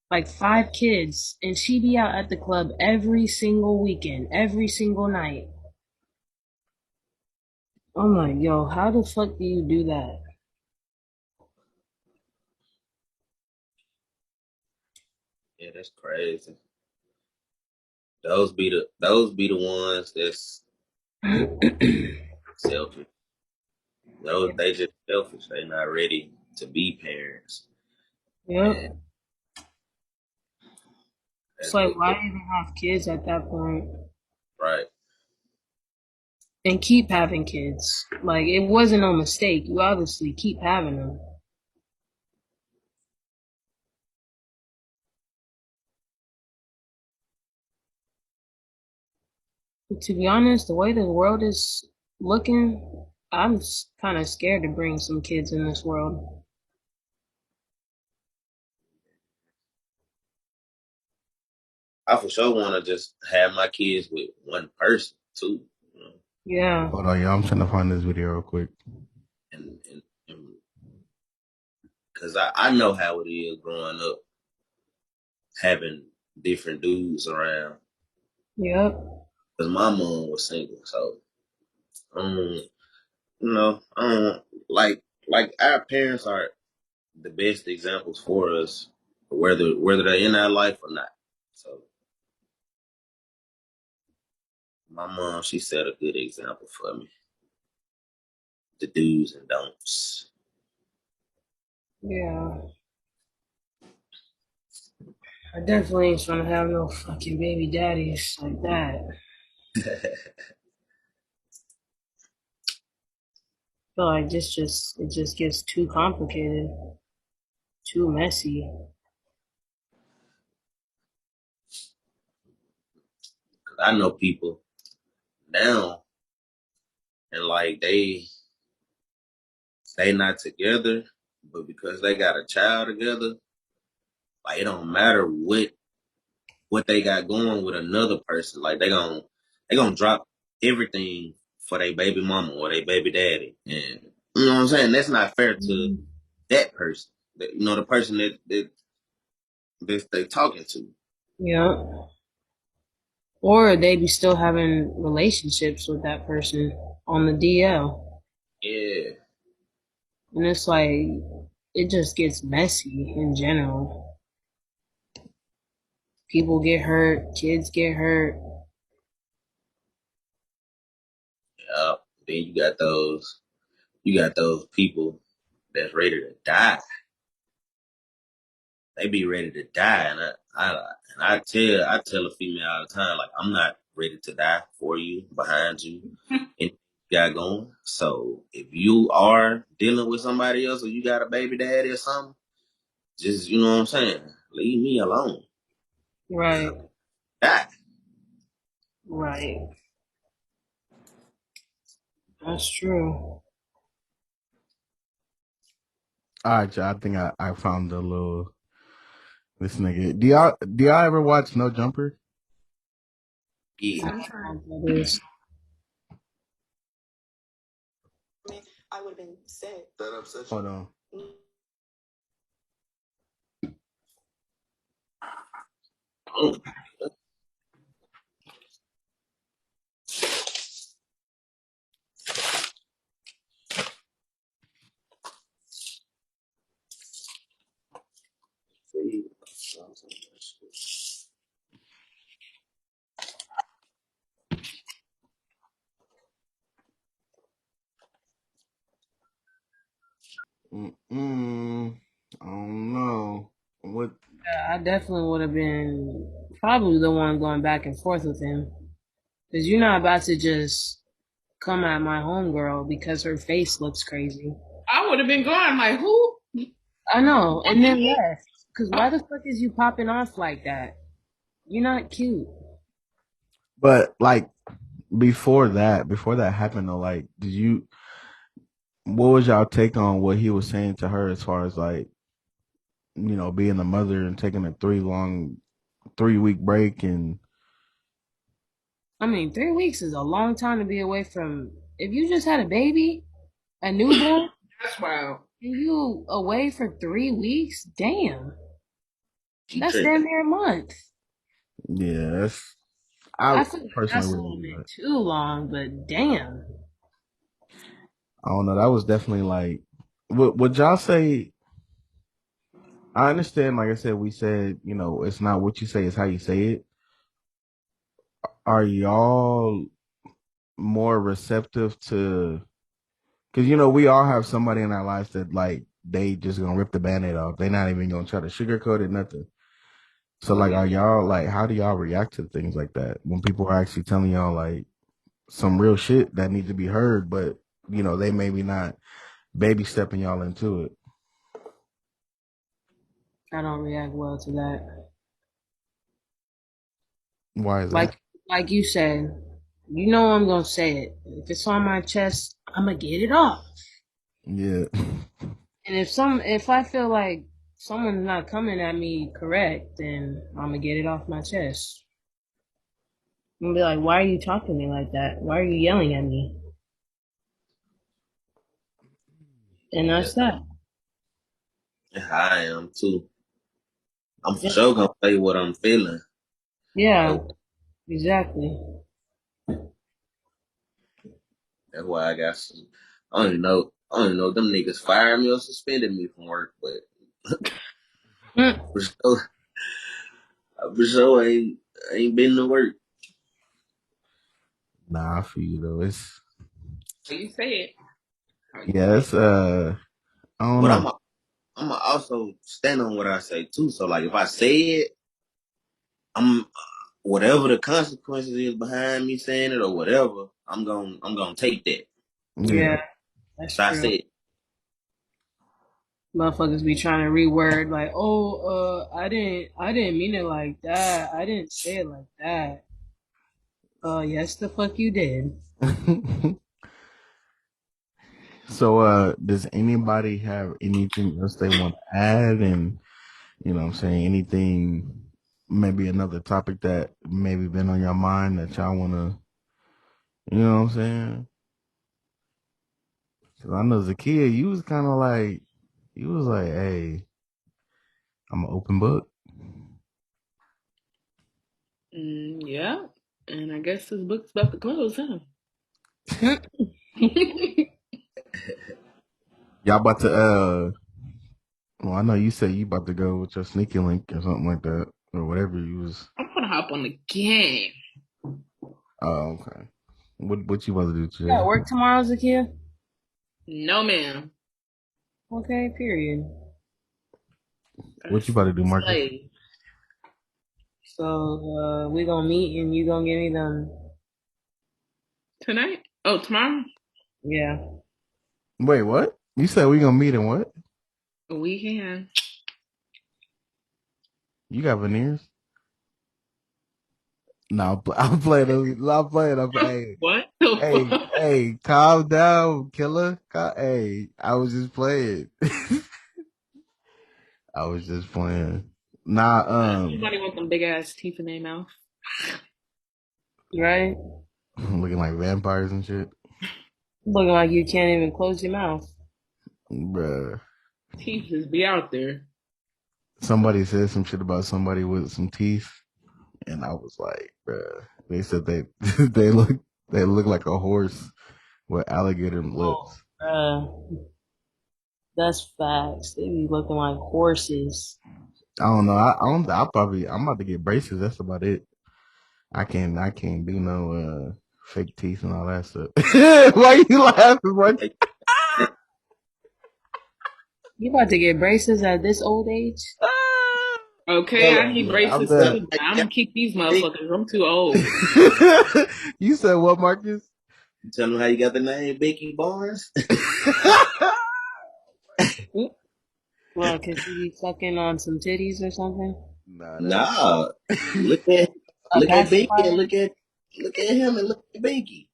like 5 kids, and she be out at the club every single weekend, every single night. I'm like, yo, how the fuck do you do that? Yeah, that's crazy. Those be the ones that's selfish. Those they just selfish. They not ready to be parents. And Yep. It's that's like, fucked why up. even have kids at that point? Right. And keep having kids. Like, it wasn't a mistake. You obviously keep having them. But to be honest, the way the world is looking, I'm kind of scared to bring some kids in this world. I for sure wanna just have my kids with one person too. You know? Yeah. Hold on, y'all. I'm trying to find this video real quick. And because I know how it is growing up, having different dudes around. Yep. Because my mom was single, so um, like our parents are the best examples for us, whether they're in our life or not. So my mom, she set a good example for me. The do's and don'ts. Yeah. I definitely ain't trying to have no fucking baby daddies like that. Feel like it just gets too complicated, too messy. I know people now, and like they not together, but because they got a child together, like it don't matter what they got going with another person. Like they gonna drop everything for their baby mama or their baby daddy, and you know what I'm saying. That's not fair to Mhm. that person. The person that they talking to. Yeah. Or they be still having relationships with that person on the DL. Yeah, And it's like, it just gets messy in general. People get hurt, kids get hurt. yeah. Then you got those people that's ready to die. They be ready to die, and I tell a female all the time, like I'm not ready to die for you, behind you, and you got going. So if you are dealing with somebody else, or you got a baby daddy or something, just you know what I'm saying, leave me alone. Right, Die. right. That's true. All right, y'all. I think I found a little this nigga. Do y'all ever watch No Jumper? Yeah. Sometimes. That is. Hold on. Oh, I don't know what. Yeah, I definitely would have been probably the one going back and forth with him. Because you're not about to just come at my homegirl because her face looks crazy. I would have been gone. Like, who? I know, and then left. Because why the fuck is you popping off like that? You're not cute. But like before that happened though, like, did you? What was y'all take on what he was saying to her as far as like, being a mother and taking a 3-week break and I mean, 3 weeks is a long time to be away from. If you just had a baby, a newborn, That's wild. and you away for 3 weeks, damn, she that's damn tripping. near a month. yeah, I I feel like personally that's a wouldn't little do bit that. too long, but damn. I don't know. That was definitely like, would y'all say? I understand. Like I said, we said, it's not what you say, it's how you say it. Are y'all more receptive to? Because we all have somebody in our lives that like they just gonna rip the band-aid off. They're not even gonna try to sugarcoat it, nothing. So like, are y'all like, how do y'all react to things like that when people are actually telling y'all like some real shit that needs to be heard, but they maybe not baby stepping y'all into it? I don't react well to that. Why is that? Like like you said, you know I'm gonna say it. If it's on my chest, I'm gonna get it off. Yeah. And if I feel like someone's not coming at me correct, then I'm gonna get it off my chest. And be like, why are you talking to me like that? Why are you yelling at me? And that's That's that. how I am too. I'm for Yeah, sure gonna say what I'm feeling. yeah, That- exactly. That's why I got some. I don't even know. I don't even know if them niggas fired me or suspended me from work, but Mm. for sure, I ain't been to work. Nah, I feel you though. It's How you say it? How you yeah, say it's it? I don't But know. I'm also stand on what I say too. So like, if I say it, I'm whatever the consequences is behind me saying it or whatever. I'm gonna take that. Yeah. Yeah, that's So I true. said, Motherfuckers be trying to reword like, oh, I didn't mean it like that. I didn't say it like that. Yes, the fuck you did. So does anybody have anything else they want to add, and you know what I'm saying, anything, maybe another topic that maybe been on your mind that y'all wanna, you know what I'm saying? 'Cause I know as a kid you was kinda like, you was like, hey, I'm an open book. Yeah. And I guess this book's about to close, huh? Y'all about to well, I know you said you about to go with your sneaky link or something like that, or whatever you was. I'm gonna hop on the game. Oh, okay. What you about to do You got today? work tomorrow, Zakia? No, ma'am. Okay, period. What you That's about to do, Marcus? slave. So we gonna meet and you gonna give me them. Tonight? Oh, tomorrow? Yeah. Wait, what? You said we gonna meet in what? We can. You got veneers? No, I'm playing. I'm playing. Hey, What the hey, fuck? hey, calm down, killer. Hey, I was just playing. I was just playing. Nah, Somebody want them big ass teeth in their mouth. Right? looking like vampires and shit, Looking like you can't even close your mouth. bruh. Teeth just be out there. Somebody said some shit about somebody with some teeth, and I was like, bruh. They said they they look like a horse with alligator Oh, lips. that's facts. They be looking like horses. I don't know. I don't. I'm about to get braces. That's about it. I can't do no fake teeth and all that stuff. Why you laughing, bro? hey, You about to get braces at this old age? Okay, tell I him, need I'm braces tell him done. too. how I'm you gonna keep these got motherfuckers. I'm too old. You said what, Marcus? tell him how you got the name Becky Barnes. Well, cause she be sucking on some titties or something. Nah, that Nah, look at A look at Becky and pacifier. look at him and look at Becky.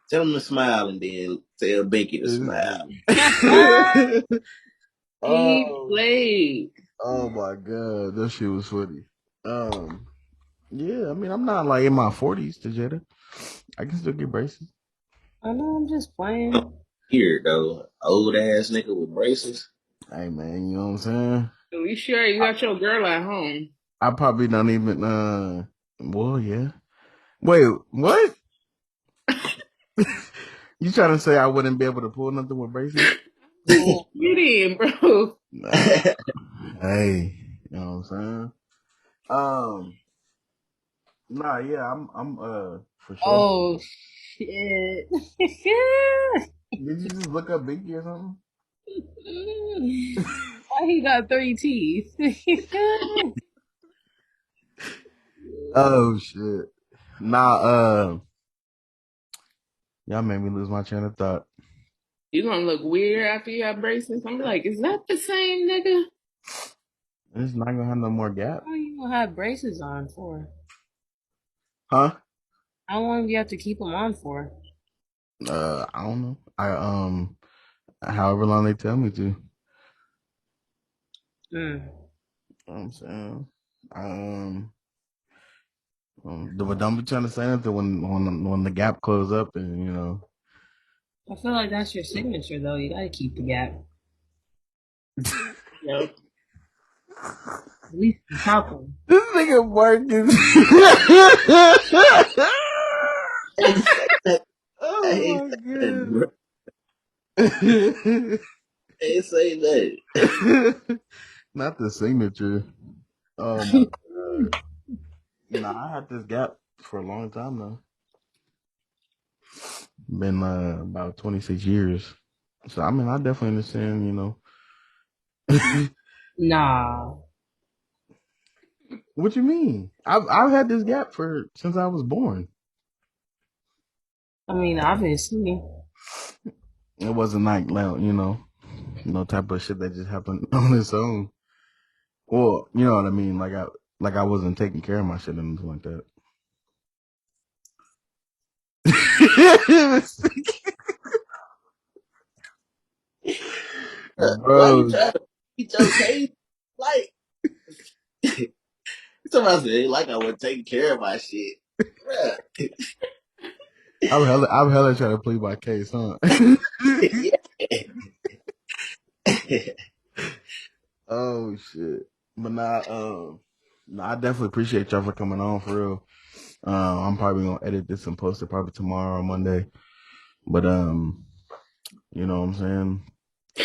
Tell him to smile and then tell Becky to is smile. funny. He Oh, played. oh my god, that shit was funny. Um, yeah, I mean, I'm not like in my 40s, to Jada. I can still get braces. I know. I'm just playing. Here though, old ass nigga with braces. Hey man, you know what I'm saying? At least you got your girl at home. I probably don't even well, yeah. Wait, what? You trying to say I wouldn't be able to pull nothing with braces? Mm. Kidding, bro. Nah. Hey, you know what I'm saying? Um, nah, yeah, I'm for sure. Oh shit! Did you just look up Binky or something? Why he got 3 teeth? Oh shit. Nah, y'all made me lose my train of thought. You gonna look weird after you have braces. I'm like, is that the same nigga? It's not gonna have no more gap. How you gonna have braces on for? Huh? How long do you have to keep them on for? I don't know. However long they tell me to. You Mm. know what I'm saying? Um But don't be trying to say nothing when the gap close up and I feel like that's your signature, though. You gotta keep the gap. Yep. At least the top one. This nigga Marcus. I ain't say that. I ain't Oh say my that, bro. god. I ain't say that. Not the signature. Oh my god. Nah, I had this gap for a long time now. Been about 26 years. So I mean I definitely understand. Nah. What you mean? I've had this gap for since I was born. I mean, obviously. It wasn't like no type of shit that just happened on its own. Well, you know what I mean. Like I wasn't taking care of my shit or anything like that. Why you Bro, trying to beat your case? Like, somebody said, like I wasn't taking care of my shit. Bruh. I'm hella trying to plead my case, huh? Yeah. Oh shit. But I definitely appreciate y'all for coming on for real. I'm probably gonna edit this and post it probably tomorrow or Monday. But you know what I'm saying?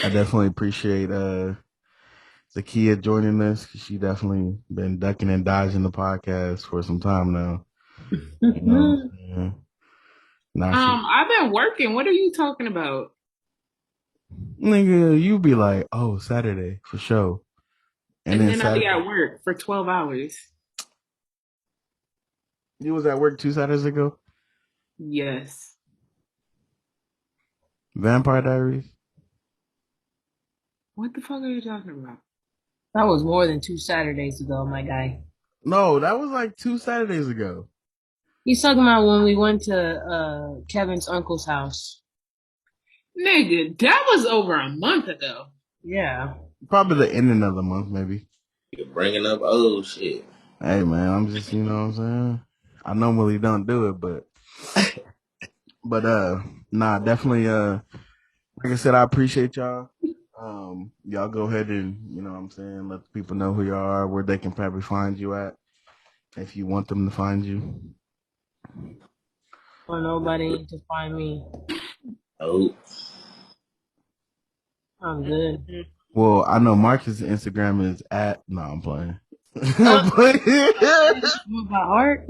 I definitely appreciate Zakia joining us. She definitely been ducking and dodging the podcast for some time now. You know what I'm saying? Now she I've been working. What are you talking about? nigga, you be like, oh, Saturday for sure. And And then then I'll be Saturday at work for 12 hours. you was at work 2 Saturdays ago? Yes. Vampire Diaries? What the fuck are you talking about? That was more than 2 Saturdays ago, my guy. No, that was like 2 Saturdays ago. He's talking about when we went to Kevin's uncle's house. Nigga, that was over a month ago. Yeah. Probably the ending of the month, maybe. You're bringing up old shit. Hey man, I'm just what I'm saying. I normally don't do it, but nah, definitely like I said, I appreciate y'all. Y'all go ahead and what I'm saying, let the people know who you are, where they can probably find you at if you want them to find you. For nobody to find me. Oh, I'm good. Well, I know Marcus' Instagram is at no, I'm playing. Uh, I'm playing. I'm about heart.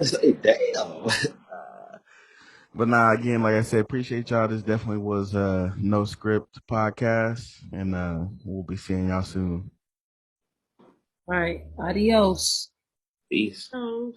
say damn. But nah, again, like I said, appreciate y'all. This definitely was No Script podcast, and we'll be seeing y'all soon. All right. Adios. Peace. Oh.